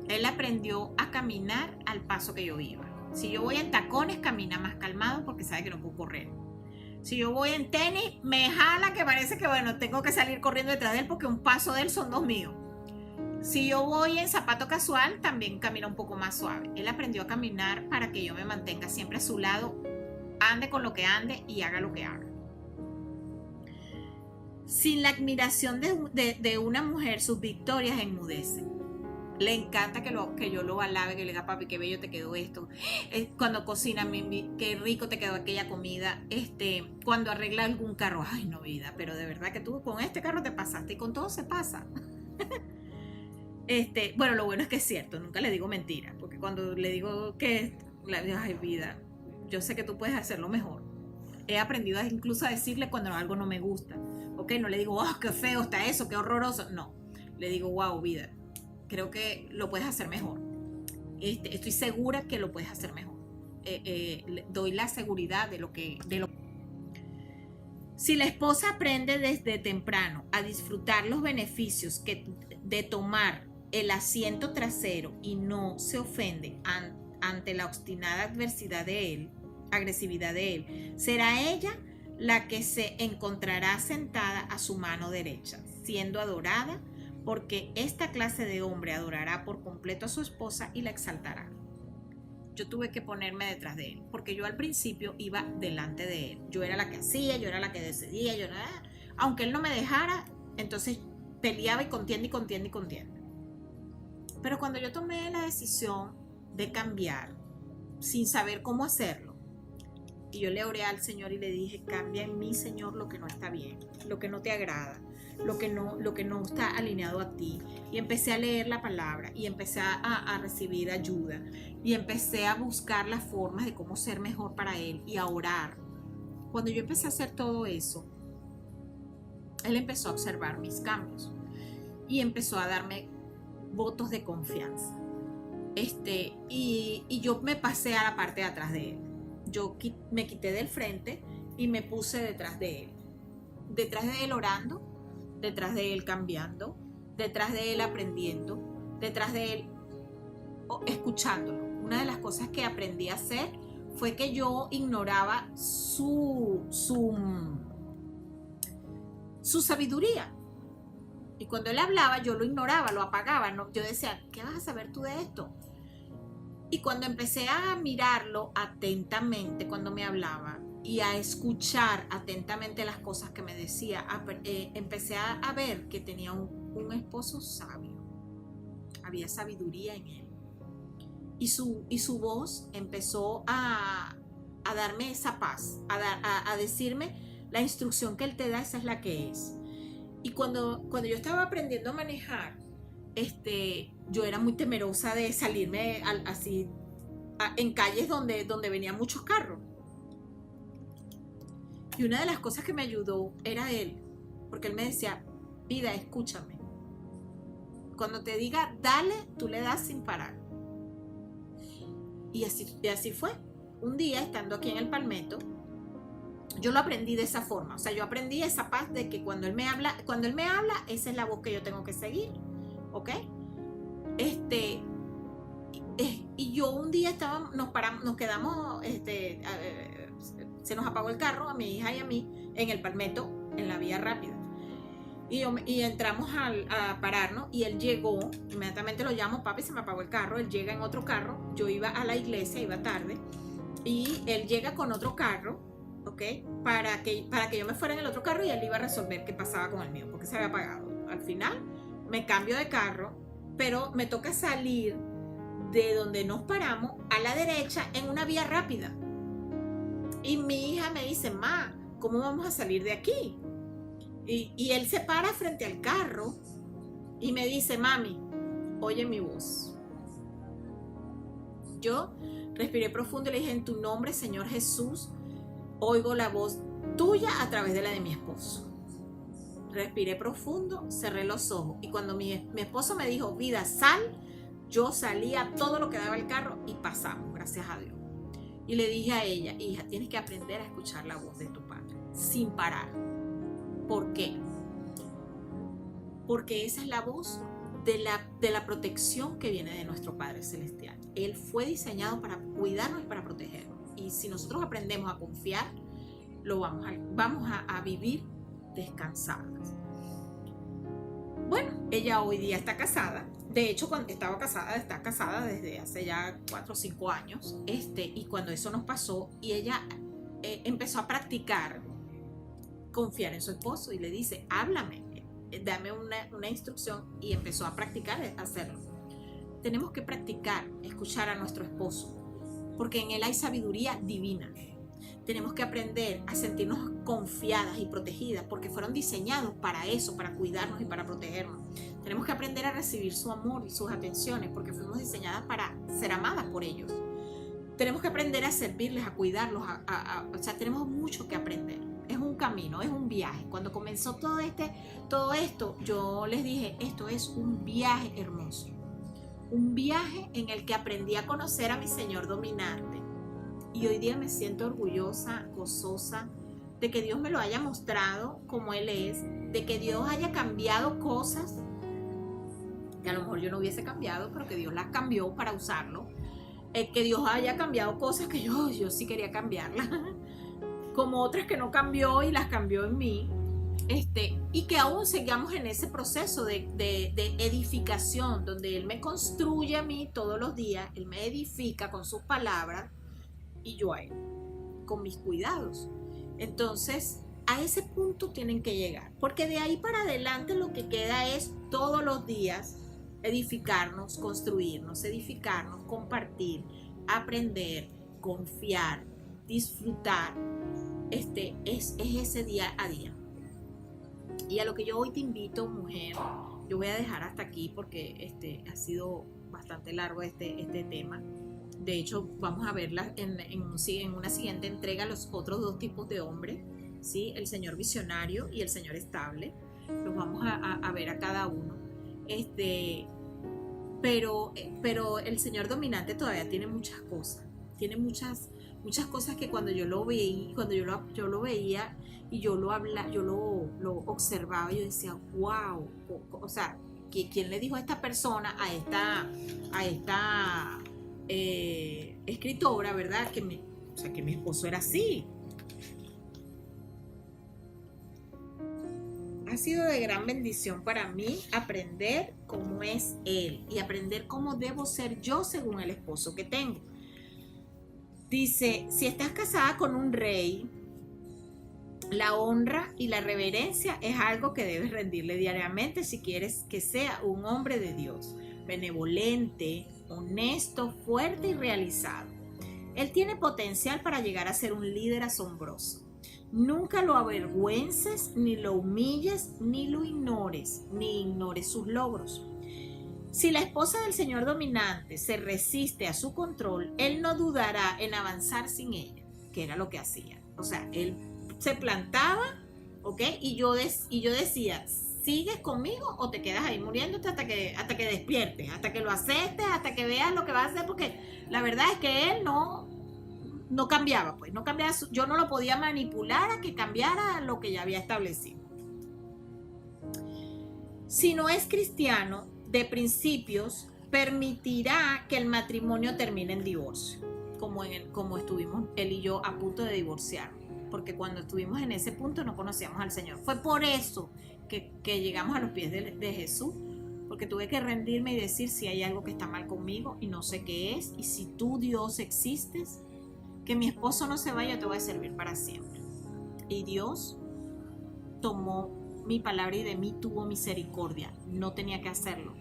A: Él aprendió a caminar al paso que yo iba. Si yo voy en tacones, camina más calmado porque sabe que no puedo correr. Si yo voy en tenis, me jala que parece que, bueno, tengo que salir corriendo detrás de él porque un paso de él son dos míos. Si yo voy en zapato casual, también camina un poco más suave. Él aprendió a caminar para que yo me mantenga siempre a su lado, ande con lo que ande y haga lo que haga. Sin la admiración de una mujer, sus victorias enmudecen. Le encanta que yo lo alabe, que le diga, papi, qué bello te quedó esto. Cuando cocina, qué rico te quedó aquella comida. Cuando arregla algún carro, ay, no, vida, pero de verdad que tú con este carro te pasaste y con todo se pasa. Bueno, lo bueno es que es cierto, nunca le digo mentira, porque cuando le digo que, ay, vida, yo sé que tú puedes hacerlo mejor. He aprendido incluso a decirle cuando algo no me gusta. Ok, no le digo, oh, qué feo está eso, qué horroroso. No, le digo, wow, vida, creo que lo puedes hacer mejor. Estoy segura que lo puedes hacer mejor. Le doy la seguridad de lo que... Si la esposa aprende desde temprano a disfrutar los beneficios de tomar el asiento trasero y no se ofende ante la obstinada agresividad de él, será ella la que se encontrará sentada a su mano derecha, siendo adorada, porque esta clase de hombre adorará por completo a su esposa y la exaltará. Yo tuve que ponerme detrás de él, porque yo al principio iba delante de él. Yo era la que hacía, yo era la que decidía, aunque él no me dejara, entonces peleaba y contienda. Pero cuando yo tomé la decisión de cambiar, sin saber cómo hacerlo, y yo le oré al Señor y le dije, cambia en mí, Señor, lo que no está bien, lo que no te agrada, lo que no está alineado a ti. Y empecé a leer la palabra y empecé a recibir ayuda y empecé a buscar las formas de cómo ser mejor para él y a orar. Cuando yo empecé a hacer todo eso, él empezó a observar mis cambios y empezó a darme votos de confianza. Y yo me pasé a la parte de atrás de él. Yo me quité del frente y me puse detrás de él orando, detrás de él cambiando, detrás de él aprendiendo, detrás de él escuchándolo. Una de las cosas que aprendí a hacer fue que yo ignoraba su sabiduría. Y cuando él hablaba, yo lo ignoraba, lo apagaba. ¿No? Yo decía, ¿qué vas a saber tú de esto? Y cuando empecé a mirarlo atentamente cuando me hablaba y a escuchar atentamente las cosas que me decía, empecé a ver que tenía un esposo sabio. Había sabiduría en él. Y su voz empezó a darme esa paz, a decirme la instrucción que él te da, esa es la que es. Y cuando yo estaba aprendiendo a manejar, yo era muy temerosa de salirme así en calles donde venían muchos carros. Y una de las cosas que me ayudó era él, porque él me decía, vida, escúchame. Cuando te diga, dale, tú le das sin parar. Y así fue. Un día, estando aquí en el Palmetto, yo lo aprendí de esa forma. O sea, yo aprendí esa paz de que cuando él me habla, esa es la voz que yo tengo que seguir. ¿Ok? Y yo un día nos quedamos, se nos apagó el carro a mi hija y a mí en el Palmetto, en la vía rápida. Y entramos a pararnos y él llegó, inmediatamente lo llamo, papi, se me apagó el carro, él llega en otro carro, yo iba a la iglesia, iba tarde, y él llega con otro carro, ¿ok? Para que yo me fuera en el otro carro y él iba a resolver qué pasaba con el mío, porque se había apagado. Al final me cambio de carro, pero me toca salir de donde nos paramos a la derecha en una vía rápida. Y mi hija me dice, ma, ¿cómo vamos a salir de aquí? Y él se para frente al carro y me dice, mami, oye mi voz. Yo respiré profundo y le dije, en tu nombre, Señor Jesús, oigo la voz tuya a través de la de mi esposo. Respiré profundo, cerré los ojos. Y cuando mi esposo me dijo, vida, sal, yo salí a todo lo que daba el carro y pasamos, gracias a Dios. Y le dije a ella, hija, tienes que aprender a escuchar la voz de tu padre, sin parar. ¿Por qué? Porque esa es la voz de la protección que viene de nuestro Padre Celestial. Él fue diseñado para cuidarnos y para protegernos. Y si nosotros aprendemos a confiar, vamos a vivir descansadas. Bueno, ella hoy día está casada. De hecho, cuando estaba casada, está casada desde hace ya 4 o 5 años. Y cuando eso nos pasó, y ella empezó a practicar confiar en su esposo y le dice, háblame, dame una instrucción, y empezó a practicar hacerlo. Tenemos que practicar escuchar a nuestro esposo, porque en él hay sabiduría divina. Tenemos que aprender a sentirnos confiadas y protegidas, porque fueron diseñados para eso, para cuidarnos y para protegernos. Tenemos que aprender a recibir su amor y sus atenciones, porque fuimos diseñadas para ser amadas por ellos. Tenemos que aprender a servirles, a cuidarlos, o sea, tenemos mucho que aprender. Es un camino, es un viaje. Cuando comenzó todo esto, yo les dije, esto es un viaje hermoso. Un viaje en el que aprendí a conocer a mi Señor dominante. Y hoy día me siento orgullosa, gozosa, de que Dios me lo haya mostrado como Él es, de que Dios haya cambiado cosas que a lo mejor yo no hubiese cambiado, pero que Dios las cambió para usarlo. Que Dios haya cambiado cosas que yo sí quería cambiarlas, como otras que no cambió y las cambió en mí. Y que aún sigamos en ese proceso de edificación, donde Él me construye a mí todos los días, Él me edifica con sus palabras y yo a Él, con mis cuidados. Entonces, a ese punto tienen que llegar, porque de ahí para adelante lo que queda es todos los días edificarnos, construirnos, edificarnos, compartir, aprender, confiar, disfrutar. Es ese día a día. Y a lo que yo hoy te invito, mujer, yo voy a dejar hasta aquí porque ha sido bastante largo este tema. De hecho, vamos a ver en una siguiente entrega los otros dos tipos de hombres, ¿sí? El señor visionario y el señor estable. Los vamos a ver a cada uno. Pero el señor dominante todavía tiene muchas cosas. Tiene muchas cosas que cuando yo lo veía, yo lo veía y yo lo observaba, yo decía, wow, o sea, ¿quién le dijo a esta persona, a esta escritora, verdad, que mi esposo era así? Ha sido de gran bendición para mí aprender cómo es él y aprender cómo debo ser yo según el esposo que tengo. Dice, si estás casada con un rey, la honra y la reverencia es algo que debes rendirle diariamente si quieres que sea un hombre de Dios, benevolente, honesto, fuerte y realizado. Él tiene potencial para llegar a ser un líder asombroso. Nunca lo avergüences, ni lo humilles, ni lo ignores, ni ignores sus logros. Si la esposa del señor dominante se resiste a su control, él no dudará en avanzar sin ella, que era lo que hacía. O sea, él se plantaba, ¿ok? Y yo decía, ¿sigues conmigo o te quedas ahí muriéndote hasta que despiertes, hasta que lo aceptes, hasta que veas lo que va a hacer? Porque la verdad es que él no cambiaba, pues, no cambiaba, yo no lo podía manipular a que cambiara lo que ya había establecido. Si no es cristiano, de principios, permitirá que el matrimonio termine en divorcio, como estuvimos él y yo a punto de divorciar, porque cuando estuvimos en ese punto no conocíamos al Señor. Fue por eso que llegamos a los pies de Jesús, porque tuve que rendirme y decir si hay algo que está mal conmigo y no sé qué es, y si tú, Dios, existes, que mi esposo no se vaya, te voy a servir para siempre. Y Dios tomó mi palabra y de mí tuvo misericordia. No tenía que hacerlo,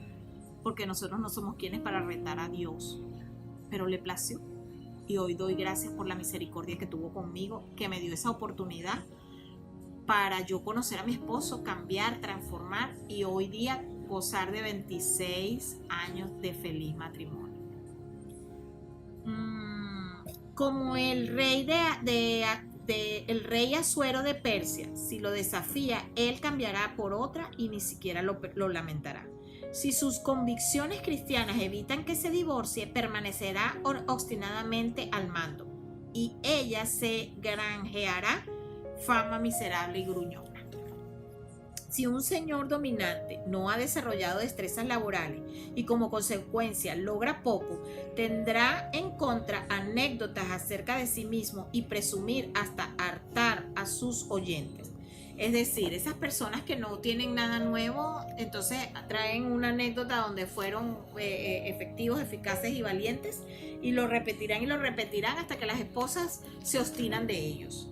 A: porque nosotros no somos quienes para retar a Dios, pero le plació. Y hoy doy gracias por la misericordia que tuvo conmigo, que me dio esa oportunidad para yo conocer a mi esposo, cambiar, transformar y hoy día gozar de 26 años de feliz matrimonio. Como el rey el rey Asuero de Persia, si lo desafía, él cambiará por otra y ni siquiera lo lamentará. Si sus convicciones cristianas evitan que se divorcie, permanecerá obstinadamente al mando y ella se granjeará fama miserable y gruñona. Si un señor dominante no ha desarrollado destrezas laborales y como consecuencia logra poco, tendrá en contra anécdotas acerca de sí mismo y presumir hasta hartar a sus oyentes. Es decir, esas personas que no tienen nada nuevo, entonces traen una anécdota donde fueron efectivos, eficaces y valientes, y lo repetirán hasta que las esposas se obstinan de ellos.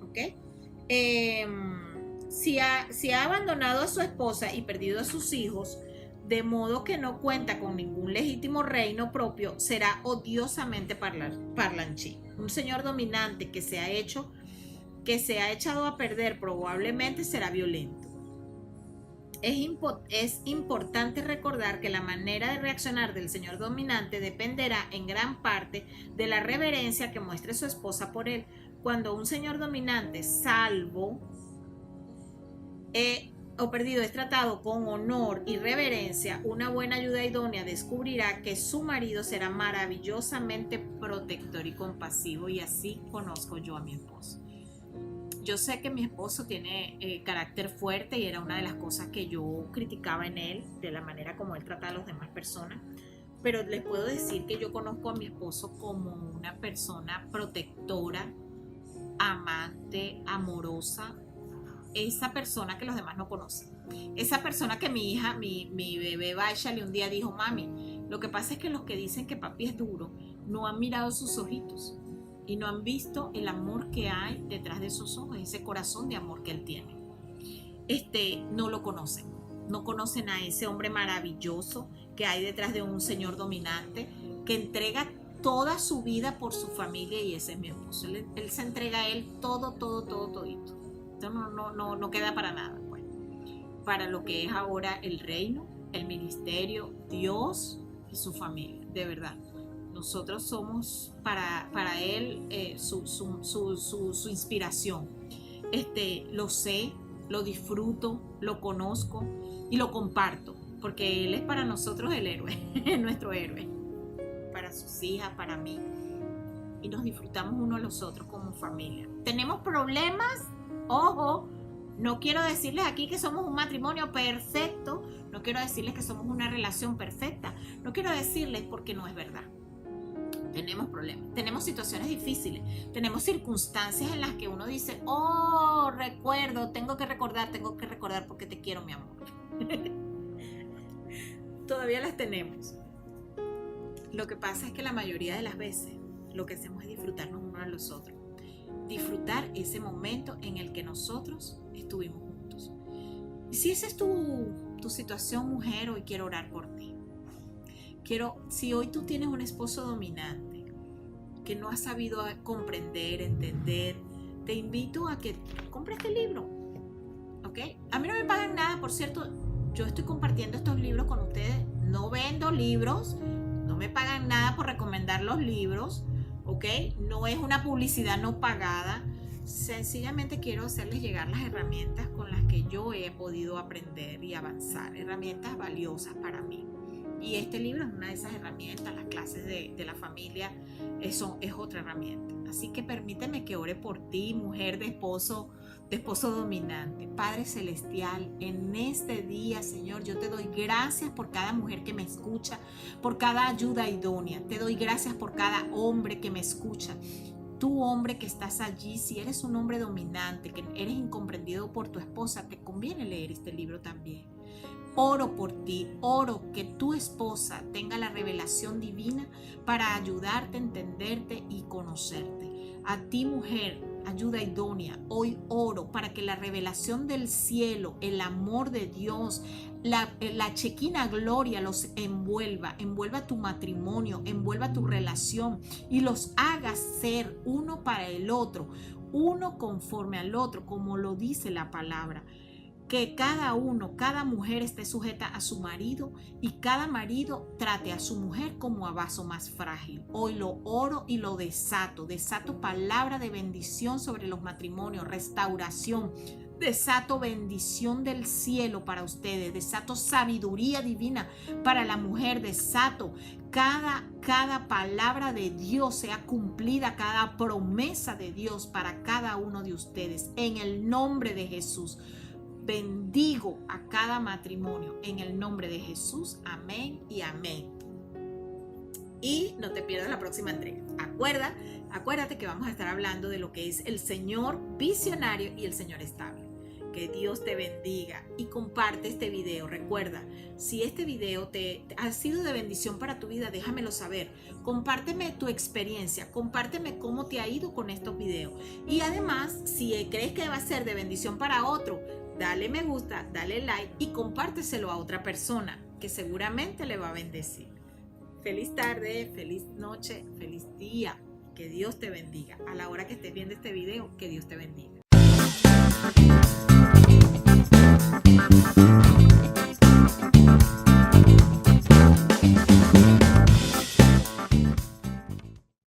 A: ¿Ok? Si ha abandonado a su esposa y perdido a sus hijos, de modo que no cuenta con ningún legítimo reino propio, será odiosamente parlanchín. Un señor dominante que se ha echado a perder probablemente será violento. Es importante recordar que la manera de reaccionar del señor dominante dependerá en gran parte de la reverencia que muestre su esposa por él. Cuando un señor dominante es tratado con honor y reverencia, una buena ayuda idónea descubrirá que su marido será maravillosamente protector y compasivo, y así conozco yo a mi esposo. Yo sé que mi esposo tiene carácter fuerte, y era una de las cosas que yo criticaba en él, de la manera como él trata a las demás personas, pero les puedo decir que yo conozco a mi esposo como una persona protectora, amante, amorosa, esa persona que los demás no conocen. Esa persona que mi hija, mi bebé Baishali un día dijo: mami, lo que pasa es que los que dicen que papi es duro no han mirado sus ojitos y no han visto el amor que hay detrás de sus ojos, ese corazón de amor que él tiene. No lo conocen, no conocen a ese hombre maravilloso que hay detrás de un señor dominante que entrega toda su vida por su familia, y ese es mi esposo. Él se entrega a él todito. Esto no queda para nada, pues. Para lo que es ahora el reino, el ministerio, Dios y su familia, de verdad. Nosotros somos para él su inspiración. Lo sé, lo disfruto, lo conozco y lo comparto, porque él es para nosotros el héroe, nuestro héroe, para sus hijas, para mí, y nos disfrutamos unos a los otros como familia. ¿Tenemos problemas? Ojo, no quiero decirles aquí que somos un matrimonio perfecto, no quiero decirles que somos una relación perfecta, no quiero decirles, porque no es verdad. Tenemos problemas, tenemos situaciones difíciles, tenemos circunstancias en las que uno dice: oh, tengo que recordar porque te quiero, mi amor. Todavía las tenemos. Lo que pasa es que la mayoría de las veces lo que hacemos es disfrutarnos unos a los otros, disfrutar ese momento en el que nosotros estuvimos juntos. Y si esa es tu situación, mujer, hoy quiero orar por ti. Si hoy tú tienes un esposo dominante que no ha sabido comprender, entender, te invito a que compres este libro, ¿ok? A mí no me pagan nada, por cierto. Yo estoy compartiendo estos libros con ustedes, no vendo libros, no me pagan nada por recomendar los libros, ¿ok? No es una publicidad no pagada. Sencillamente quiero hacerles llegar las herramientas con las que yo he podido aprender y avanzar, herramientas valiosas para mí. Y este libro es una de esas herramientas. Las clases de la familia es otra herramienta. Así que permíteme que ore por ti, mujer de esposo dominante. Padre Celestial, en este día, Señor, yo te doy gracias por cada mujer que me escucha, por cada ayuda idónea. Te doy gracias por cada hombre que me escucha. Tú, hombre que estás allí, si eres un hombre dominante, que eres incomprendido por tu esposa, te conviene leer este libro también. Oro por ti, oro que tu esposa tenga la revelación divina para ayudarte a entenderte y conocerte. A ti, mujer, ayuda idónea, hoy oro para que la revelación del cielo, el amor de Dios, la chequina gloria los envuelva tu matrimonio, envuelva tu relación y los haga ser uno para el otro, uno conforme al otro, como lo dice la palabra. Que cada mujer esté sujeta a su marido, y cada marido trate a su mujer como a vaso más frágil. Hoy lo oro y lo desato palabra de bendición sobre los matrimonios, restauración, desato bendición del cielo para ustedes, desato sabiduría divina para la mujer, desato cada palabra de Dios sea cumplida, cada promesa de Dios para cada uno de ustedes, en el nombre de Jesús. Bendigo a cada matrimonio en el nombre de Jesús. Amén y amén. Y no te pierdas la próxima entrega. Acuérdate que vamos a estar hablando de lo que es el Señor visionario y el Señor estable. que Dios te bendiga y comparte este video. Recuerda, si este video te ha sido de bendición para tu vida, déjamelo saber. Compárteme tu experiencia, compárteme cómo te ha ido con estos videos. Y además, si crees que va a ser de bendición para otro, dale me gusta, dale like y compárteselo a otra persona que seguramente le va a bendecir. Feliz tarde, feliz noche, feliz día. Que Dios te bendiga. A la hora que estés viendo este video, que Dios te bendiga.